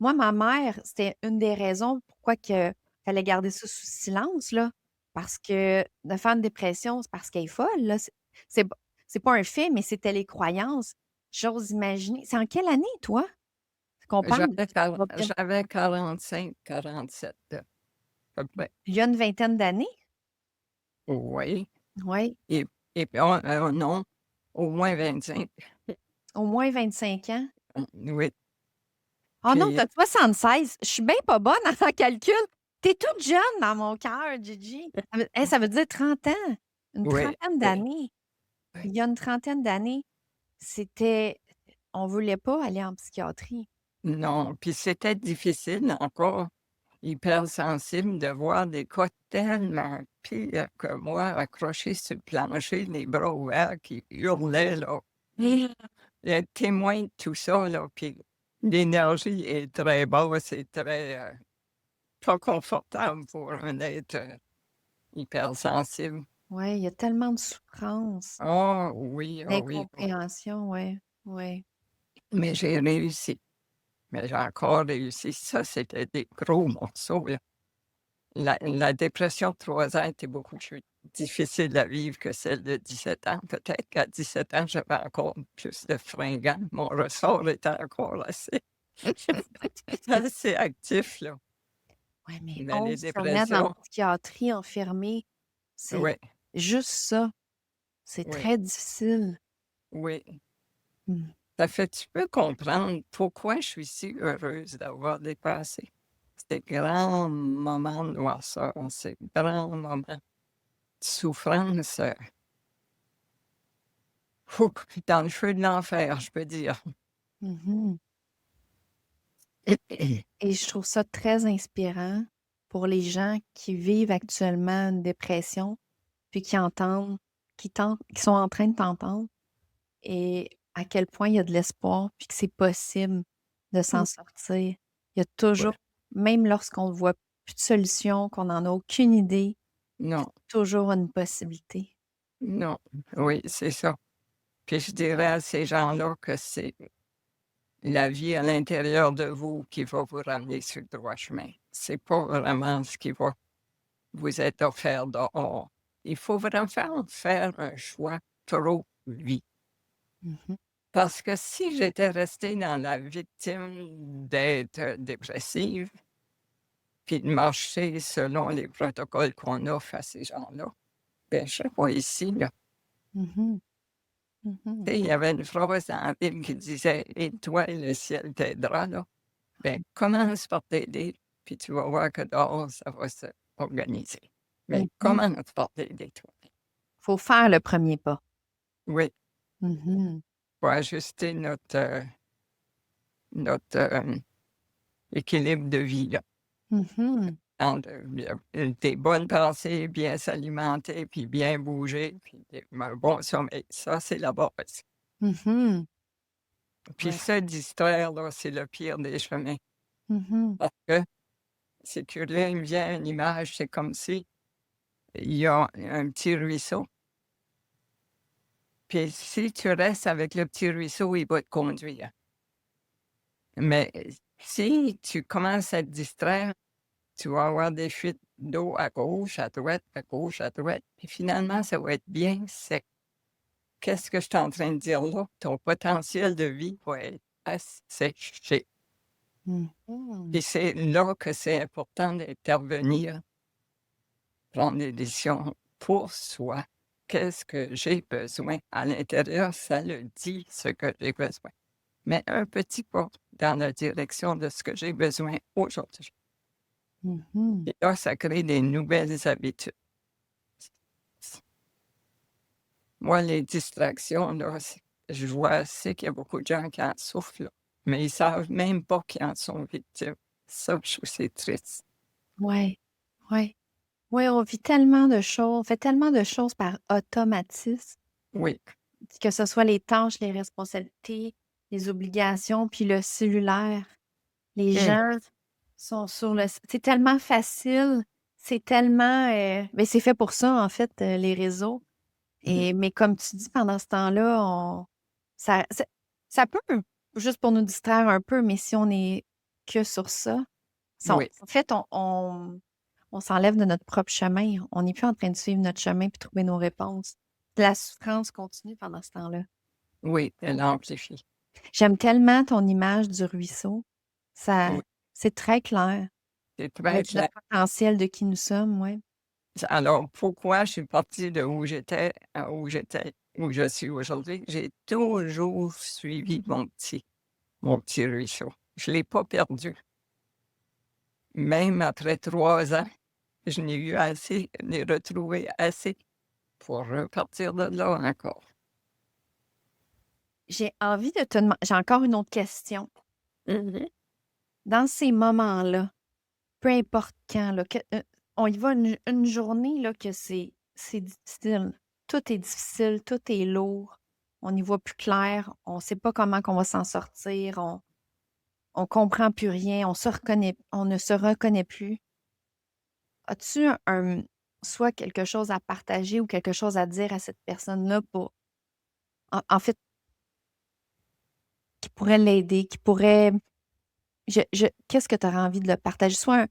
Moi, ma mère, c'était une des raisons pourquoi que fallait garder ça sous silence, là. Parce que de faire une dépression, c'est parce qu'elle est folle, là. C'est c'est pas un fait, mais c'était les croyances. J'ose imaginer. C'est en quelle année, toi, qu'on parle de j'avais 45, 47 à peu près. il y a une vingtaine d'années? Oui. Oui, Et, et puis, non, au moins 25. au moins 25 ans. Oui. Oh non, Puis, t'as 76. Je suis bien pas bonne en calcul. T'es toute jeune dans mon cœur, Gigi. Ça veut dire 30 ans. Une oui, trentaine oui. d'années. Oui. Il y a une trentaine d'années, c'était on voulait pas aller en psychiatrie. Non, puis c'était difficile encore, hypersensible, de voir des cas tellement pires que moi accrochés sur le plancher, les bras ouverts, qui hurlaient, là. Être témoin de tout ça, là, puis l'énergie est très basse, c'est très, pas confortable pour un être, hypersensible. Ouais, il y a tellement de souffrance, Oui, oh oui, oh oui. d'incompréhension, ouais, ouais. Mais j'ai réussi. mais j'ai encore réussi. Ça, c'était des gros morceaux, là. La dépression de 3 ans était beaucoup plus difficile à vivre que celle de 17 ans. Peut-être qu'à 17 ans, j'avais encore plus de fringants. Mon ressort était encore assez assez actif, là. Ouais, mais Mais les 11 semaines en dépressions psychiatrie enfermée, c'est oui, juste ça, c'est oui, très difficile. oui. Mmh. Ça fait tu peux comprendre pourquoi je suis si heureuse d'avoir dépassé ces grands moments de noirceur, ces grands moments de souffrance, ouf, dans le feu de l'enfer, je peux dire. Mmh. Et je trouve ça très inspirant pour les gens qui vivent actuellement une dépression, puis qui entendent, qui sont en train de t'entendre et à quel point il y a de l'espoir, puis que c'est possible de s'en sortir. Il y a Ouais. toujours, même lorsqu'on ne voit plus de solution, qu'on n'en a aucune idée, Non, toujours une possibilité. non, oui, c'est ça. Puis je dirais à ces gens-là que c'est la vie à l'intérieur de vous qui va vous ramener sur le droit chemin. C'est pas vraiment ce qui va vous être offert dehors. Il faut vraiment faire un choix trop vite. Mmh. Parce que si j'étais restée dans la victime d'être dépressive, puis de marcher selon les protocoles qu'on offre à ces gens-là, ben, je serais pas ici, là. Mmh. Mmh. Tu sais, il y avait une phrase dans la Bible qui disait: «Et toi, le ciel t'aidera», là. Ben, commence par t'aider, puis tu vas voir que dehors, ça va s'organiser. Mais Mmh. commence par t'aider, toi. Faut faire le premier pas. Oui, Mmh. pour ajuster notre équilibre de vie, là. Mmh. Entre, des bonnes pensées, bien s'alimenter, puis bien bouger, puis un bon sommeil. Ça, c'est la base. Mmh. Puis Ouais. se distraire, là, c'est le pire des chemins. Mmh. Parce que c'est curieux, il me vient une image, c'est comme si il y a un petit ruisseau, puis si tu restes avec le petit ruisseau, il va te conduire. Mais si tu commences à te distraire, tu vas avoir des fuites d'eau à gauche, à droite, à gauche, à droite, puis finalement, ça va être bien sec. Qu'est-ce que je suis en train de dire là? Ton potentiel de vie va être asséché. Mmh. Puis c'est là que c'est important d'intervenir, prendre des décisions pour soi. Qu'est-ce que j'ai besoin? À l'intérieur, ça le dit ce que j'ai besoin. Mais un petit pas dans la direction de ce que j'ai besoin aujourd'hui. Mmh. Et là, ça crée des nouvelles habitudes. Moi, les distractions, là, je vois, c'est qu'il y a beaucoup de gens qui en souffrent, là, mais ils savent même pas qu'ils en sont victimes. Ça, je trouve que c'est triste. Ouais, ouais. Ouais, on vit tellement de choses, on fait tellement de choses par automatisme, Oui, que ce soit les tâches, les responsabilités, les obligations, puis le cellulaire. Les mmh, gens sont sur le c'est tellement facile, c'est tellement, beh, c'est fait pour ça, en fait, les réseaux mmh, mais comme tu dis, pendant ce temps-là, on ça ça ça peut, juste pour nous distraire un peu, mais si on est que sur ça, si on oui, en fait, on s'enlève de notre propre chemin. On n'est plus en train de suivre notre chemin puis trouver nos réponses. La souffrance continue pendant ce temps-là. oui, elle amplifie. J'aime tellement ton image du ruisseau. Ça Oui, c'est très clair c'est très avec le clair. potentiel de qui nous sommes, ouais. Alors, pourquoi je suis partie de où j'étais à où je suis aujourd'hui? J'ai toujours suivi mon petit ruisseau. Je l'ai pas perdu. Même après 3 ans, je n'ai eu assez, n'ai retrouvé assez pour repartir de là encore. J'ai envie de te demander. J'ai encore une autre question. Mmh. Dans ces moments-là, peu importe quand, là, on y va une journée là, que c'est difficile. Tout est difficile, tout est lourd. On n'y voit plus clair. On ne sait pas comment qu'on va s'en sortir. On comprend plus rien. On ne se reconnaît plus. As-tu soit quelque chose à partager ou quelque chose à dire à cette personne-là pour, en fait, qui pourrait l'aider, qui pourrait Qu'est-ce que tu aurais envie de le partager? Soit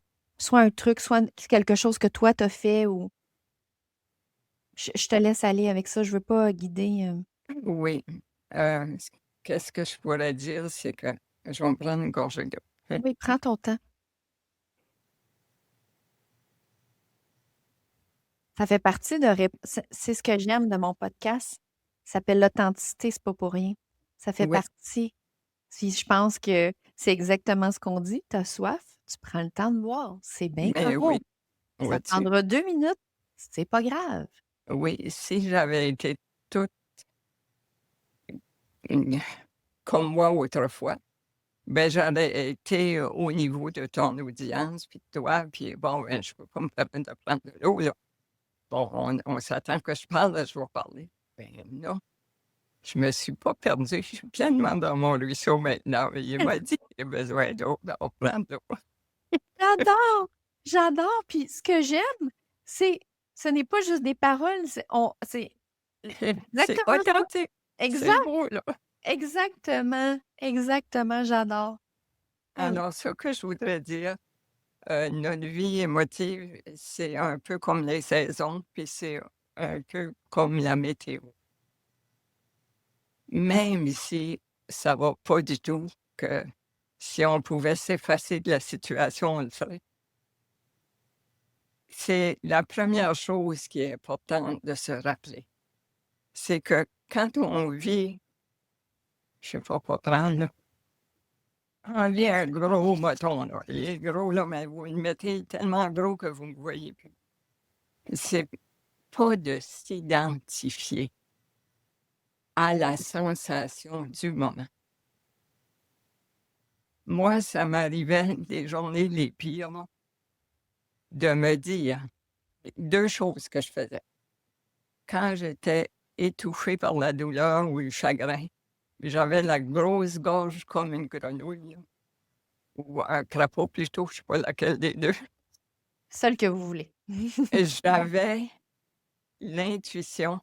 un truc, soit quelque chose que toi, t'as fait ou je te laisse aller avec ça. Je veux pas guider. Oui, qu'est-ce que je pourrais dire? C'est que je vais me prendre une gorgée d'eau. OK? Oui, prends ton temps. Ça fait partie c'est ce que j'aime de mon podcast. Ça s'appelle l'authenticité, c'est pas pour rien. Ça fait Oui, partie. Si je pense que c'est exactement ce qu'on dit. Tu as soif, tu prends le temps de boire. C'est bien mais oui, correct. Ça te vois-tu? prendra 2 minutes. C'est pas grave. Oui, si j'avais été toute une comme moi autrefois, ben j'aurais été au niveau de ton audience, puis de toi, puis bon, ben, je peux pas me permettre de prendre de l'eau, là. Bon, on s'attend que je parle, là, je vais parler. Ben non, je me suis pas perdue, je suis pleinement dans mon ruisseau maintenant. Il m'a dit qu'il a besoin d'eau, ben on prend de l'eau. J'adore! J'adore! Puis ce que j'aime, c'est ce n'est pas juste des paroles, c'est C'est exactement ça. authentique, c'est Exact, beau, là. exactement, exactement, j'adore. Ah, Alors, ce que je voudrais dire, notre vie émotive, c'est un peu comme les saisons, puis c'est un peu comme la météo. Même si ça va pas du tout, que si on pouvait s'effacer de la situation, on le ferait. C'est la première chose qui est importante de se rappeler. C'est que quand on vit, je sais pas quoi prendre, là, on vit un gros moton, là. Il est gros, là, mais vous le mettez tellement gros que vous ne me voyez plus. C'est pas de s'identifier à la sensation du moment. Moi, ça m'arrivait des journées les pires, là, de me dire 2 choses que je faisais. Quand j'étais étouffée par la douleur ou le chagrin, j'avais la grosse gorge comme une grenouille, là, ou un crapaud plutôt, je sais pas laquelle des 2. celle que vous voulez. Et j'avais l'intuition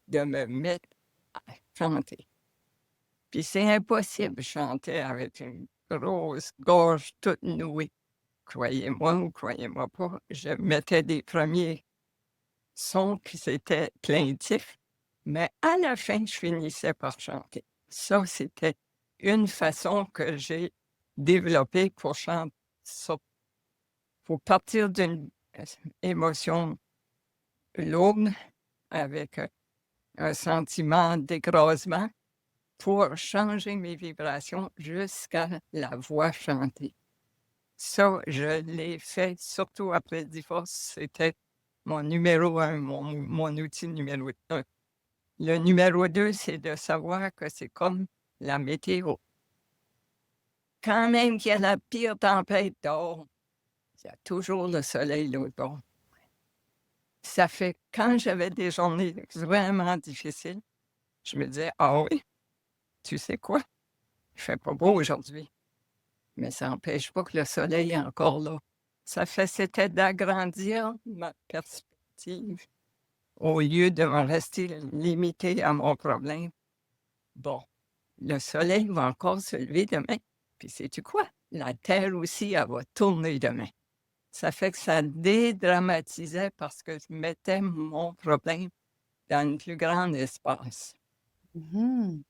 de me mettre à chanter. Puis c'est impossible de chanter avec une grosse gorge toute nouée. Croyez-moi ou croyez-moi pas, je mettais des premiers sons qui c'était plaintifs, mais à la fin, je finissais par chanter. Ça, c'était une façon que j'ai développée pour chanter ça, pour partir d'une émotion lourde avec un sentiment d'écrasement pour changer mes vibrations jusqu'à la voix chantée. Ça, je l'ai fait surtout après le divorce. C'était mon numéro 1, mon outil numéro 1. Le numéro 2, c'est de savoir que c'est comme la météo. Quand même qu'il y a la pire tempête dehors, il y a toujours le soleil l'autre bord. Ça fait quand j'avais des journées vraiment difficiles, je me disais: «Ah oui, tu sais quoi? Il fait pas beau aujourd'hui, mais ça n'empêche pas que le soleil est encore là». C'était d'agrandir ma perspective au lieu de me rester limité à mon problème. Bon, le soleil va encore se lever demain, puis sais-tu quoi? La terre aussi, elle va tourner demain. Ça fait que ça dédramatisait parce que je mettais mon problème dans un plus grand espace. Mhm.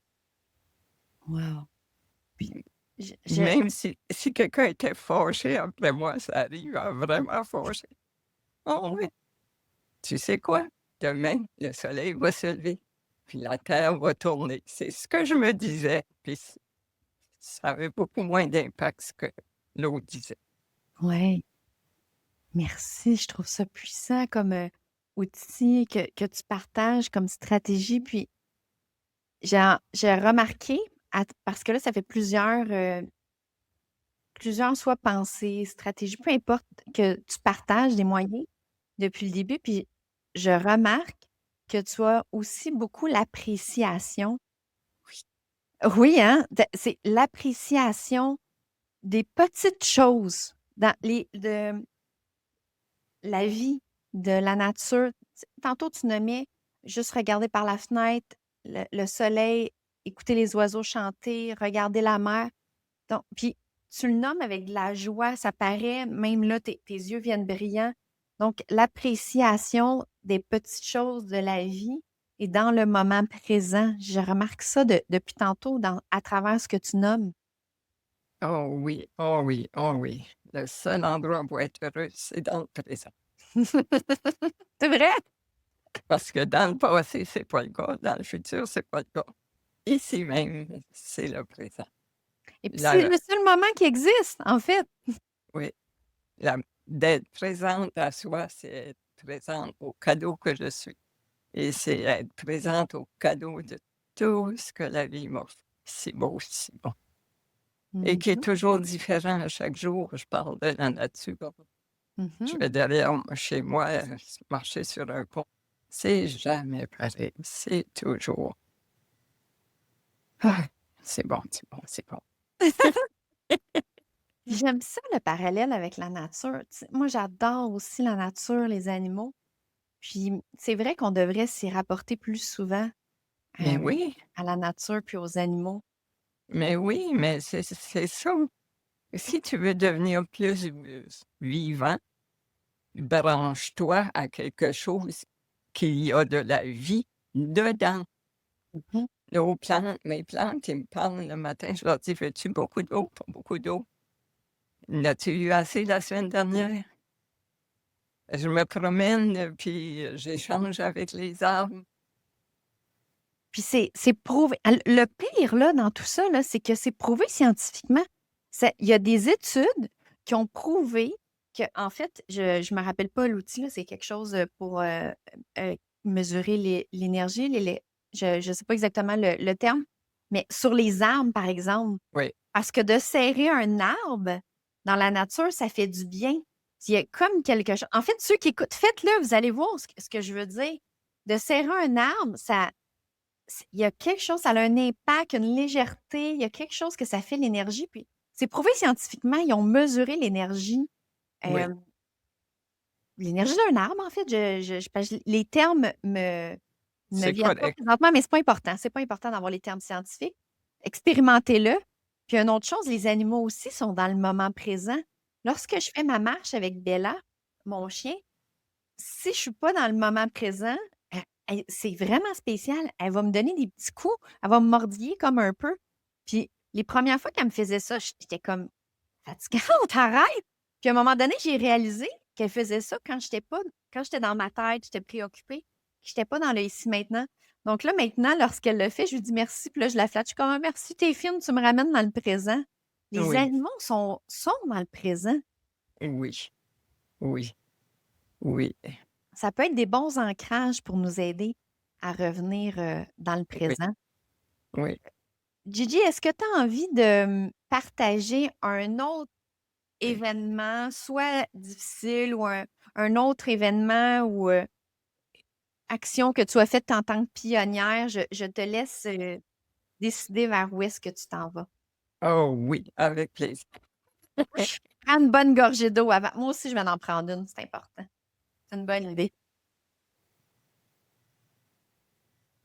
Wow. Puis, je Même si quelqu'un était fâché après moi, ça arrive à vraiment fâcher. Oh oui, tu sais quoi? Demain, le soleil va se lever, puis la terre va tourner. C'est ce que je me disais, puis ça avait beaucoup moins d'impact que l'autre disait. ouais, merci. Je trouve ça puissant comme outil que tu partages comme stratégie. Puis j'ai remarqué, parce que là, ça fait plusieurs soit pensées, stratégies, peu importe, que tu partages des moyens depuis le début. Puis je remarque que tu as aussi beaucoup l'appréciation. Oui, hein? C'est l'appréciation des petites choses dans la vie, de la nature. Tantôt, tu nommais juste regarder par la fenêtre, le soleil, écouter les oiseaux chanter, regarder la mer. Donc, puis tu le nommes avec de la joie, ça paraît, même là, tes yeux viennent brillants. Donc, l'appréciation des petites choses de la vie et dans le moment présent. Je remarque ça depuis tantôt à travers ce que tu nommes. Oh oui, oh oui, oh oui. Le seul endroit pour être heureux, c'est dans le présent. C'est vrai? Parce que dans le passé, c'est pas le cas. Dans le futur, c'est pas le cas. Ici même, c'est le présent. Et puis, c'est La le seul moment qui existe, en fait. Oui, la d'être présente à soi, c'est être présente au cadeau que je suis et c'est être présente au cadeau de tout ce que la vie m'offre. Si beau, si bon et qui est Mhm, toujours différent à chaque jour. Je parle de la nature. Je mhm. vais derrière chez moi, marcher sur un pont. C'est jamais pareil. C'est toujours: «Ah, c'est bon, c'est bon, c'est bon». J'aime ça, le parallèle avec la nature. Tu sais, moi, j'adore aussi la nature, les animaux. Puis, c'est vrai qu'on devrait s'y rapporter plus souvent Mais euh, oui, à la nature puis aux animaux. mais oui, mais c'est ça. Si tu veux devenir plus vivant, branche-toi à quelque chose qui a de la vie dedans. Mhm. Mes plantes, ils me parlent le matin, je leur dis: «Veux-tu beaucoup d'eau? Pas beaucoup d'eau? N'as-tu eu assez la semaine dernière?» Je me promène, puis j'échange avec les arbres. Puis c'est prouvé. Le pire là, dans tout ça, là, c'est que c'est prouvé scientifiquement. Il y a des études qui ont prouvé que, en fait, je ne me rappelle pas l'outil, là, c'est quelque chose pour mesurer l'énergie. Je ne sais pas exactement le terme, mais sur les arbres, par exemple, Oui, parce que de serrer un arbre dans la nature, ça fait du bien. Il y a comme quelque chose. En fait, ceux qui écoutent, faites-le, vous allez voir ce que je veux dire. De serrer un arbre, il y a quelque chose, ça a un impact, une légèreté, il y a quelque chose que ça fait l'énergie. Puis c'est prouvé scientifiquement, ils ont mesuré oui, euh, l'énergie d'un arbre, en fait. Parce que les termes me c'est viennent pas correct. présentement, mais c'est pas important. C'est pas important d'avoir les termes scientifiques. Expérimentez-le. Puis une autre chose, les animaux aussi sont dans le moment présent. Lorsque je fais ma marche avec Bella, mon chien, si je suis pas dans le moment présent, c'est vraiment spécial. Elle va me donner des petits coups, elle va me mordiller comme un peu. Puis les premières fois qu'elle me faisait ça, j'étais comme fatigante, arrête! Puis à un moment donné, j'ai réalisé qu'elle faisait ça quand j'étais dans ma tête, j'étais préoccupée, que j'étais pas dans le ici maintenant. Donc là, maintenant, lorsqu'elle le fait, je lui dis merci, puis là, je la flatte. Je suis comme ah, merci, t'es fine, tu me ramènes dans le présent. Les Oui, animaux sont dans le présent. oui, oui, oui, Ça peut être des bons ancrages pour nous aider à revenir, dans le oui, présent. oui. Gigi, est-ce que tu as envie de partager un autre événement, soit difficile ou un autre événement ou action que tu as faite en tant que pionnière? Je te laisse décider vers où est-ce que tu t'en vas. Oh oui, avec plaisir. Prends une bonne gorgée d'eau avant. Moi aussi, je vais en prendre une, c'est important. C'est une bonne idée.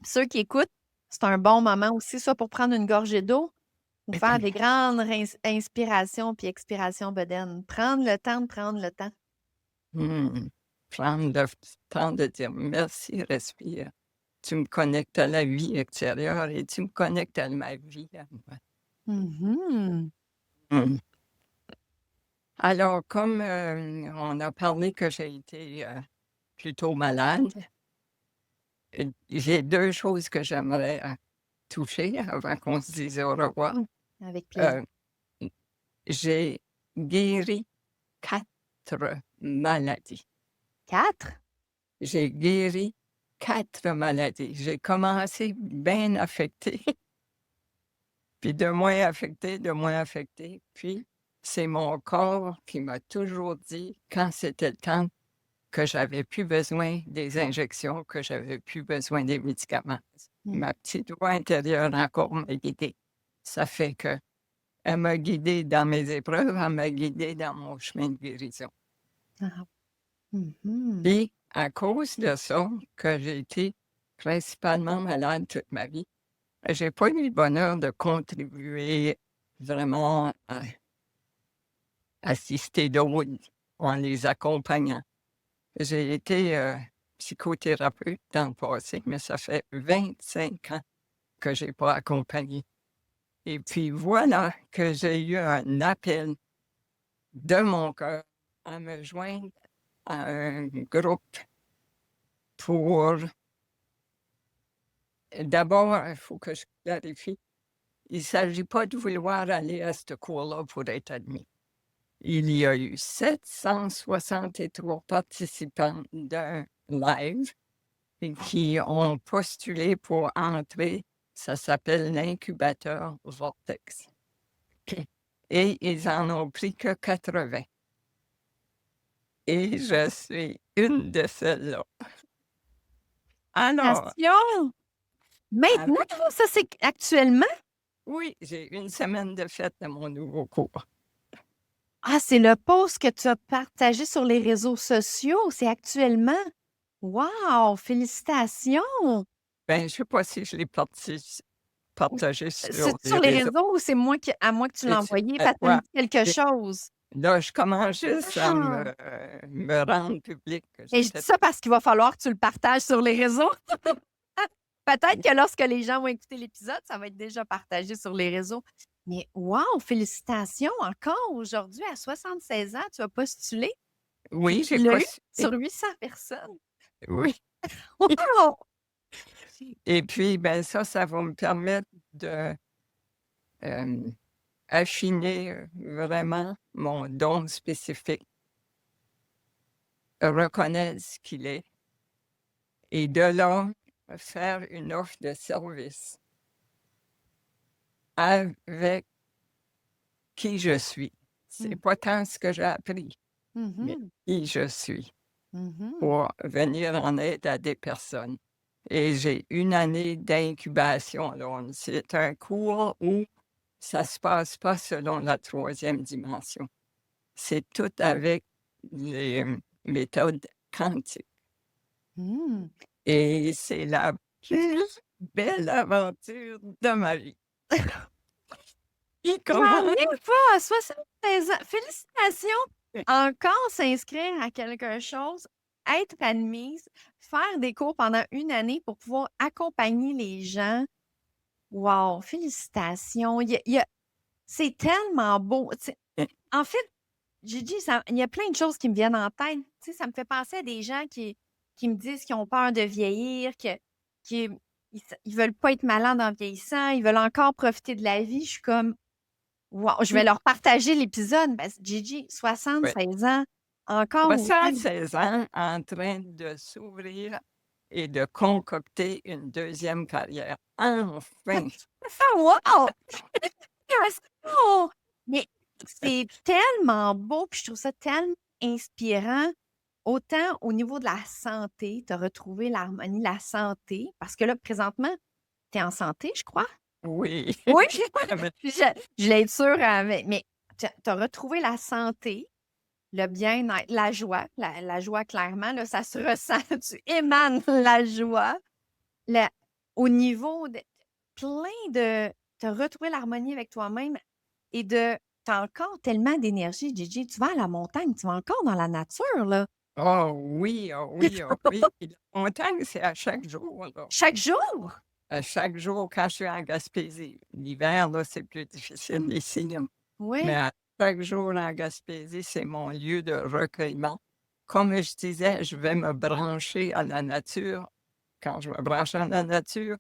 Ceux qui écoutent, c'est un bon moment aussi, soit pour prendre une gorgée d'eau ou faire des grandes inspirations puis expirations bedaines. Prendre le temps de prendre le temps. Mmh. Prendre le temps de dire: «Merci, respire. Tu me connectes à la vie extérieure et tu me connectes à ma vie à moi». Mhm. Mmh. Alors comme, on a parlé que j'ai été, plutôt malade, j'ai 2 choses que j'aimerais, toucher avant qu'on se dise au revoir. Avec plaisir. Heu, j'ai guéri 4 maladies. 4? J'ai guéri 4 maladies. J'ai commencé bien affecté, puis de moins affecté, puis c'est mon corps qui m'a toujours dit quand c'était le temps que j'avais plus besoin des injections, que j'avais plus besoin des médicaments. Mmh. Ma petite voix intérieure encore m'a guidée. Ça fait que elle m'a guidée dans mes épreuves, elle m'a guidée dans mon chemin de guérison. Ah. Mhm. Puis, à cause de ça, que j'ai été principalement malade toute ma vie, j'ai pas eu le bonheur de contribuer vraiment assister d'autres en les accompagnant. J'ai été, psychothérapeute dans le passé, mais ça fait 25 ans que j'ai pas accompagné. Et puis voilà que j'ai eu un appel de mon cœur à me joindre à un groupe pour d'abord, il faut que je clarifie, il ne s'agit pas de vouloir aller à ce cours-là pour être admis. Il y a eu 763 participants d'un live et qui ont postulé pour entrer. Ça s'appelle l'incubateur Vortex. Et ils en ont pris que 80. Et je suis une de celles-là. Alors, Félicitations! av Maintenant, ça, c'est actuellement? oui, j'ai une semaine de fête de mon nouveau cours. Ah, c'est le post que tu as partagé sur les réseaux sociaux, c'est actuellement? Wow! Félicitations! Ben, je ne sais pas si je l'ai partagé sur C'est les sur les réseaux. réseaux ou c'est moi qui à moi que tu l'as C'est envoyé? Parce que ça me ouais, dit quelque et chose. là, je commence juste à Ah! me rendre public que Et j'ai je dis fait. ça parce qu'il va falloir que tu le partages sur les réseaux. Peut-être que lorsque les gens vont écouter l'épisode, ça va être déjà partagé sur les réseaux. Mais wow! Félicitations encore aujourd'hui à 76 ans, tu as postulé, puis Oui, tu j'ai l'as eu postulé. sur 800 personnes. Oui. Wow! Et puis, ben ça va me permettre de, hem, affiner, vraiment mon don spécifique, reconnaître ce qu'il est et de là, faire une offre de service avec qui je suis. C'est Mmh. pas tant ce que j'ai appris, mais Mmh. qui je suis Mmh. pour venir en aide à des personnes. Et j'ai une année d'incubation. Alors, c'est un cours où ça se passe pas selon la troisième dimension. C'est tout avec les, méthodes quantiques Mmh. et c'est la plus belle aventure de ma vie. Il J'en commence reviens pas à 76 ans. Félicitations! Encore s'inscrire à quelque chose, être admise, faire des cours pendant une année pour pouvoir accompagner les gens. Wow! Félicitations! C'est tellement beau. Tu sais, en fait, Gigi, il y a plein de choses qui me viennent en tête. Tu sais, ça me fait penser à des gens qui me disent qu'ils ont peur de vieillir, qu'ils ils veulent pas être malades en vieillissant, ils veulent encore profiter de la vie. Je suis comme, wow, je vais leur partager l'épisode. Gigi, ouais, 76 ans, encore autant. 76 ans en train de s'ouvrir et de concocter une deuxième carrière. Enfin! Wow! Félicitations! Mais c'est tellement beau, puis je trouve ça tellement inspirant. Autant au niveau de la santé, tu as retrouvé l'harmonie, la santé, parce que là, présentement, tu es en santé, je crois? Oui. Oui. Mais Je je voulais être sûre, mais tu as retrouvé la santé, le bien-être, la joie. La joie, clairement, là, ça se ressent. Tu émanes la joie. La Au niveau de plein de tu as retrouvé l'harmonie avec toi-même et tu as encore tellement d'énergie, Gigi. Tu vas à la montagne, tu vas encore dans la nature, là. oh oui, oh oui, oh oui. Puis la montagne, c'est à chaque jour, là. Chaque jour? À chaque jour quand je suis en Gaspésie. L'hiver, là, c'est plus difficile ici, là. Mais Oui. à chaque jour en Gaspésie, c'est mon lieu de recueillement. Comme je disais, je vais me brancher à la nature. Quand je me branche à la nature,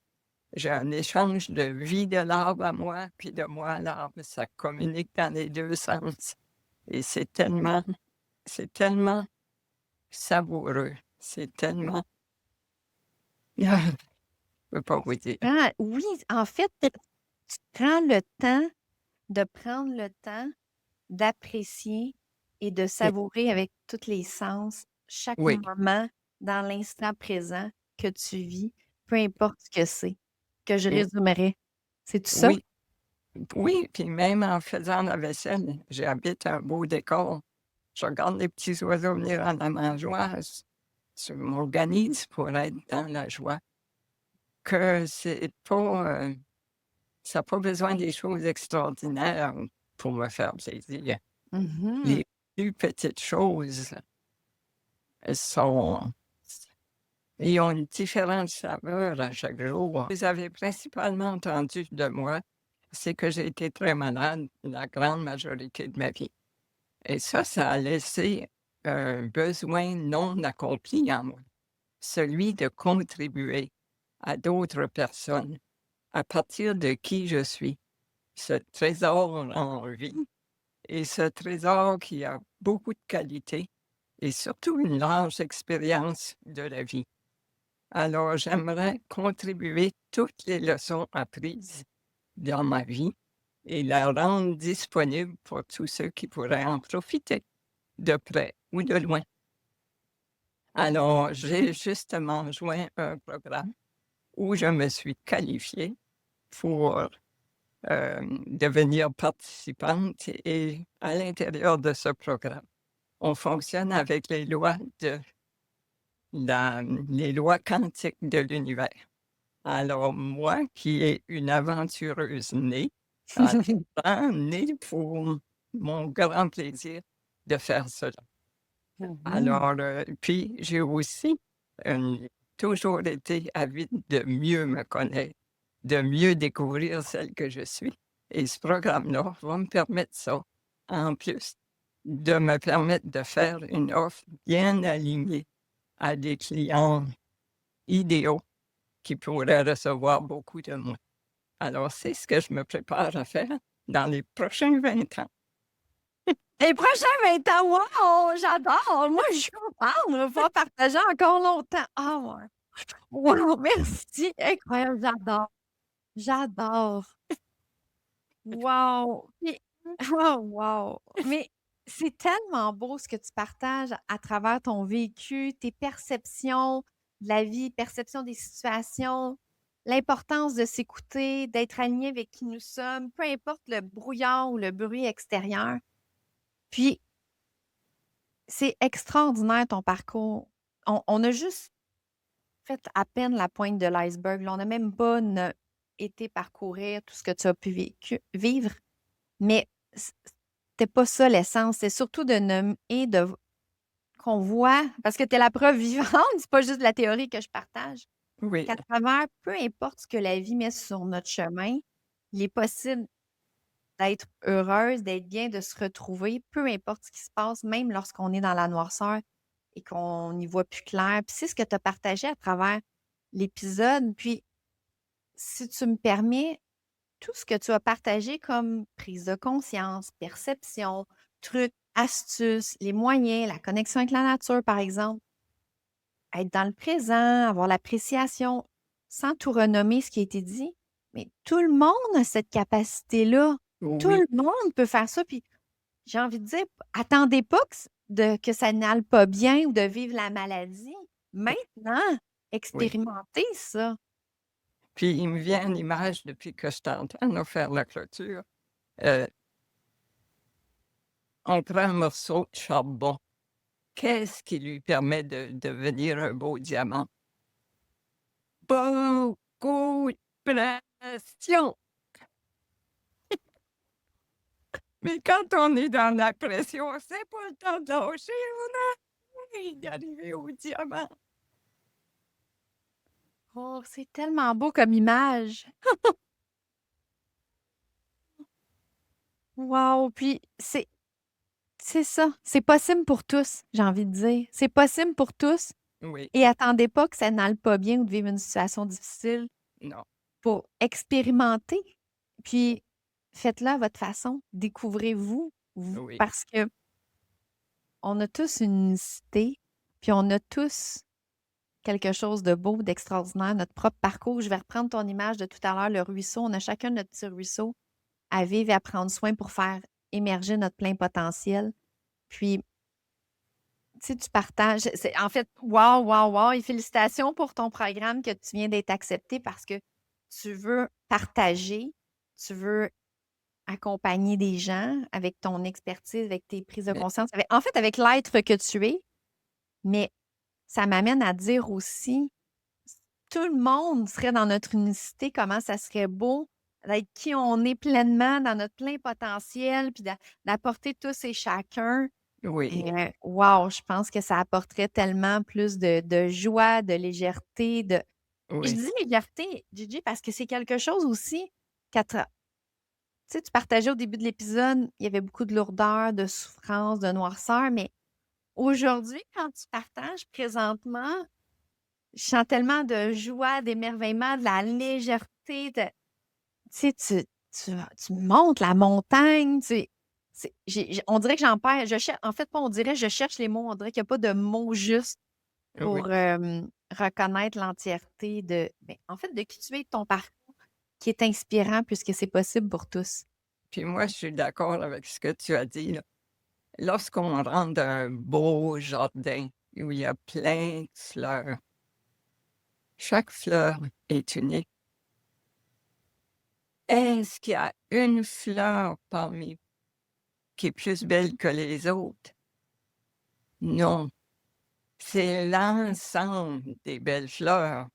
j'ai un échange de vie de l'arbre à moi, puis de moi à l'arbre. Ça communique dans les 2 sens et c'est tellement savoureux. C'est tellement je peux pas vous dire. Oui, en fait, tu prends le temps de prendre le temps d'apprécier et de Et savourer avec tous les sens chaque oui, moment dans l'instant présent que tu vis, peu importe ce que c'est, que je et résumerais. C'est tout ça? oui, oui, puis même en faisant la vaisselle, j'habite un beau décor. Je regarde les petits oiseaux venir à la mangeoire, je m'organise pour être dans la joie, que c'est pas, ça a pas besoin des choses extraordinaires pour me faire plaisir. Mhm. Les plus petites choses, elles sont ils ont une différente saveur à chaque jour. Vous avez principalement entendu de moi, c'est que j'ai été très malade la grande majorité de ma vie et ça a laissé un besoin non accompli en moi, celui de contribuer à d'autres personnes à partir de qui je suis. Ce trésor en vie et ce trésor qui a beaucoup de qualités et surtout une large expérience de la vie. Alors, j'aimerais contribuer toutes les leçons apprises dans ma vie et la rendre disponible pour tous ceux qui pourraient en profiter, de près ou de loin. Alors, j'ai justement joint un programme où je me suis qualifiée pour devenir participante et à l'intérieur de ce programme, on fonctionne avec les lois quantiques de l'univers. Alors moi, qui est une aventureuse née, en étant née pour mon grand plaisir de faire cela. Mhm. Alors, puis j'ai aussi, toujours été avide de mieux me connaître, de mieux découvrir celle que je suis et ce programme-là va me permettre ça, en plus de me permettre de faire une offre bien alignée à des clients idéaux qui pourraient recevoir beaucoup de moi. Alors, c'est ce que je me prépare à faire dans les prochains 20 ans. Les prochains 20 ans, wow, j'adore! Moi, je parle, on va pouvoir partager encore longtemps. Ah ouais. Wow, merci! Incroyable, j'adore. J'adore. Wow! Puis wow, wow! Mais c'est tellement beau ce que tu partages à travers ton vécu, tes perceptions de la vie, perception des situations, l'importance de s'écouter, d'être aligné avec qui nous sommes, peu importe le brouillard ou le bruit extérieur. Puis, c'est extraordinaire ton parcours. On a juste fait à peine la pointe de l'iceberg, là. On n'a même pas été parcourir tout ce que tu as pu vivre. Mais c'était pas ça l'essence. C'est surtout de nommer, qu'on voit, parce que tu es la preuve vivante, c'est pas juste de la théorie que je partage, Oui, qu'à travers, peu importe ce que la vie met sur notre chemin, il est possible d'être heureuse, d'être bien, de se retrouver, peu importe ce qui se passe, même lorsqu'on est dans la noirceur et qu'on n'y voit plus clair. Puis c'est ce que tu as partagé à travers l'épisode. Puis, si tu me permets, tout ce que tu as partagé comme prise de conscience, perception, trucs, astuces, les moyens, la connexion avec la nature, par exemple, être dans le présent, avoir l'appréciation, sans tout renommer ce qui a été dit, mais tout le monde a cette capacité-là. Tout oui, le monde peut faire ça. Puis j'ai envie de dire, attendez pas que ça n'aille pas bien ou de vivre la maladie. Maintenant, oui. expérimentez ça. Puis il me vient une image depuis que je t'entends de faire la clôture. Euh, on prend un morceau de charbon. Qu'est-ce qui lui permet de devenir un beau diamant? Beaucoup de pression. Mais quand on est dans la pression, c'est pas le temps de lâcher, on a envie d'arriver au diamant. Oh, c'est tellement beau comme image. Wow! Puis c'est ça. C'est possible pour tous, j'ai envie de dire. C'est possible pour tous. Oui, Et attendez pas que ça n'aille pas bien ou de vivre une situation difficile non, pour expérimenter. Puis faites-le à votre façon. Découvrez-vous, vous, oui. parce que on a tous une unicité, puis on a tous quelque chose de beau, d'extraordinaire, notre propre parcours. Je vais reprendre ton image de tout à l'heure, le ruisseau. On a chacun notre petit ruisseau à vivre et à prendre soin pour faire émerger notre plein potentiel. Puis, tu sais, tu partages. En fait, wow, wow, wow. Et félicitations pour ton programme que tu viens d'être accepté parce que tu veux partager, tu veux accompagner des gens avec ton expertise, avec tes prises de Mais, conscience, en fait, avec l'être que tu es. Mais ça m'amène à dire aussi, tout le monde serait dans notre unicité, comment ça serait beau d'être qui on est pleinement dans notre plein potentiel, puis d'apporter tous et chacun. Oui, Et wow, je pense que ça apporterait tellement plus de joie, de légèreté, de... Je oui, dis légèreté, Gigi, parce que c'est quelque chose aussi tu sais, tu partageais au début de l'épisode, il y avait beaucoup de lourdeur, de souffrance, de noirceur, mais aujourd'hui, quand tu partages présentement, je sens tellement de joie, d'émerveillement, de la légèreté. Tu sais, tu montes la montagne. On dirait que j'en perds. En fait, pas on dirait, je cherche les mots. On dirait qu'il n'y a pas de mots justes oui. pour reconnaître l'entièreté en fait, de qui tu es, de ton parcours, qui est inspirant puisque c'est possible pour tous. Puis moi, je suis d'accord avec ce que tu as dit, là. Lorsqu'on rentre dans un beau jardin où il y a plein de fleurs, chaque fleur est unique. Est-ce qu'il y a une fleur parmi qui est plus belle que les autres? Non, c'est l'ensemble des belles fleurs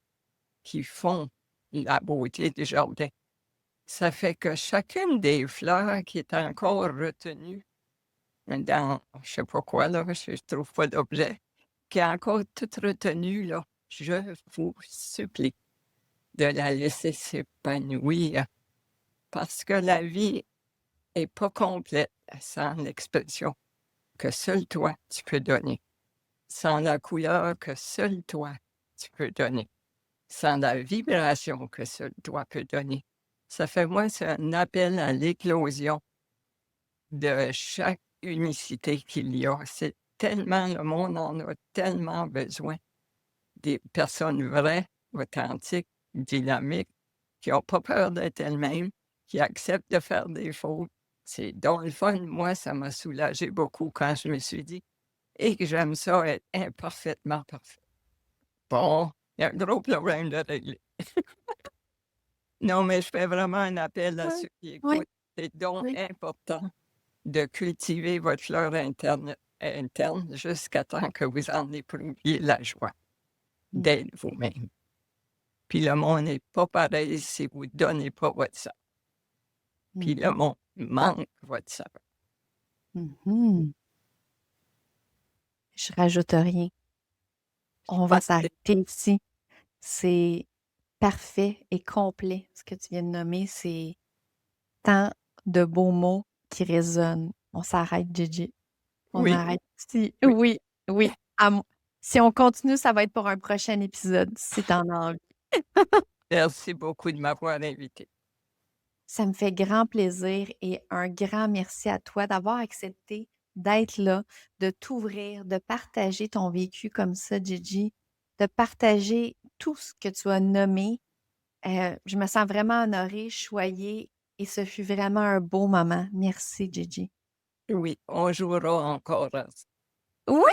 qui font la beauté du jardin. Ça fait que chacune des fleurs qui est encore retenue dans je sais pas quoi là, je trouve pas d'objet, qui est encore toute retenue là, je vous supplie de la laisser s'épanouir parce que la vie est pas complète sans l'expression que seul toi tu peux donner, sans la couleur que seul toi tu peux donner, sans la vibration que seul toi peux donner. Ça fait moi, c'est un appel à l'éclosion de chaque unicité qu'il y a. C'est tellement le monde en a tellement besoin. Des personnes vraies, authentiques, dynamiques, qui n'ont pas peur d'être elles-mêmes, qui acceptent de faire des fautes. C'est donc le fun. Moi, ça m'a soulagé beaucoup quand je me suis dit: «Et que j'aime ça être imparfaitement parfait». Bon, il y a un gros problème de régler. Non, mais je fais vraiment un appel à Oui, ceux qui oui, écoutent. C'est donc oui. important de cultiver votre fleur interne jusqu'à temps que vous en éprouviez la joie Mm, d'être vous-même. Puis le monde n'est pas pareil si vous donnez pas votre sang. Puis le mhm, monde manque votre sang. mhm. Je rajoute rien. On va Parfait. s'arrêter ici. C'est parfait et complet ce que tu viens de nommer. C'est tant de beaux mots qui résonnent. On s'arrête, Gigi. On Oui, arrête ici. oui. Oui, oui. Si on continue, ça va être pour un prochain épisode, si t'en as envie. Merci beaucoup de m'avoir invité. Ça me fait grand plaisir et un grand merci à toi d'avoir accepté d'être là, de t'ouvrir, de partager ton vécu comme ça, Gigi, de partager tout ce que tu as nommé. Je me sens vraiment honorée, choyée et ce fut vraiment un beau moment. Merci, Gigi. Oui, on jouera encore ensemble. Oui!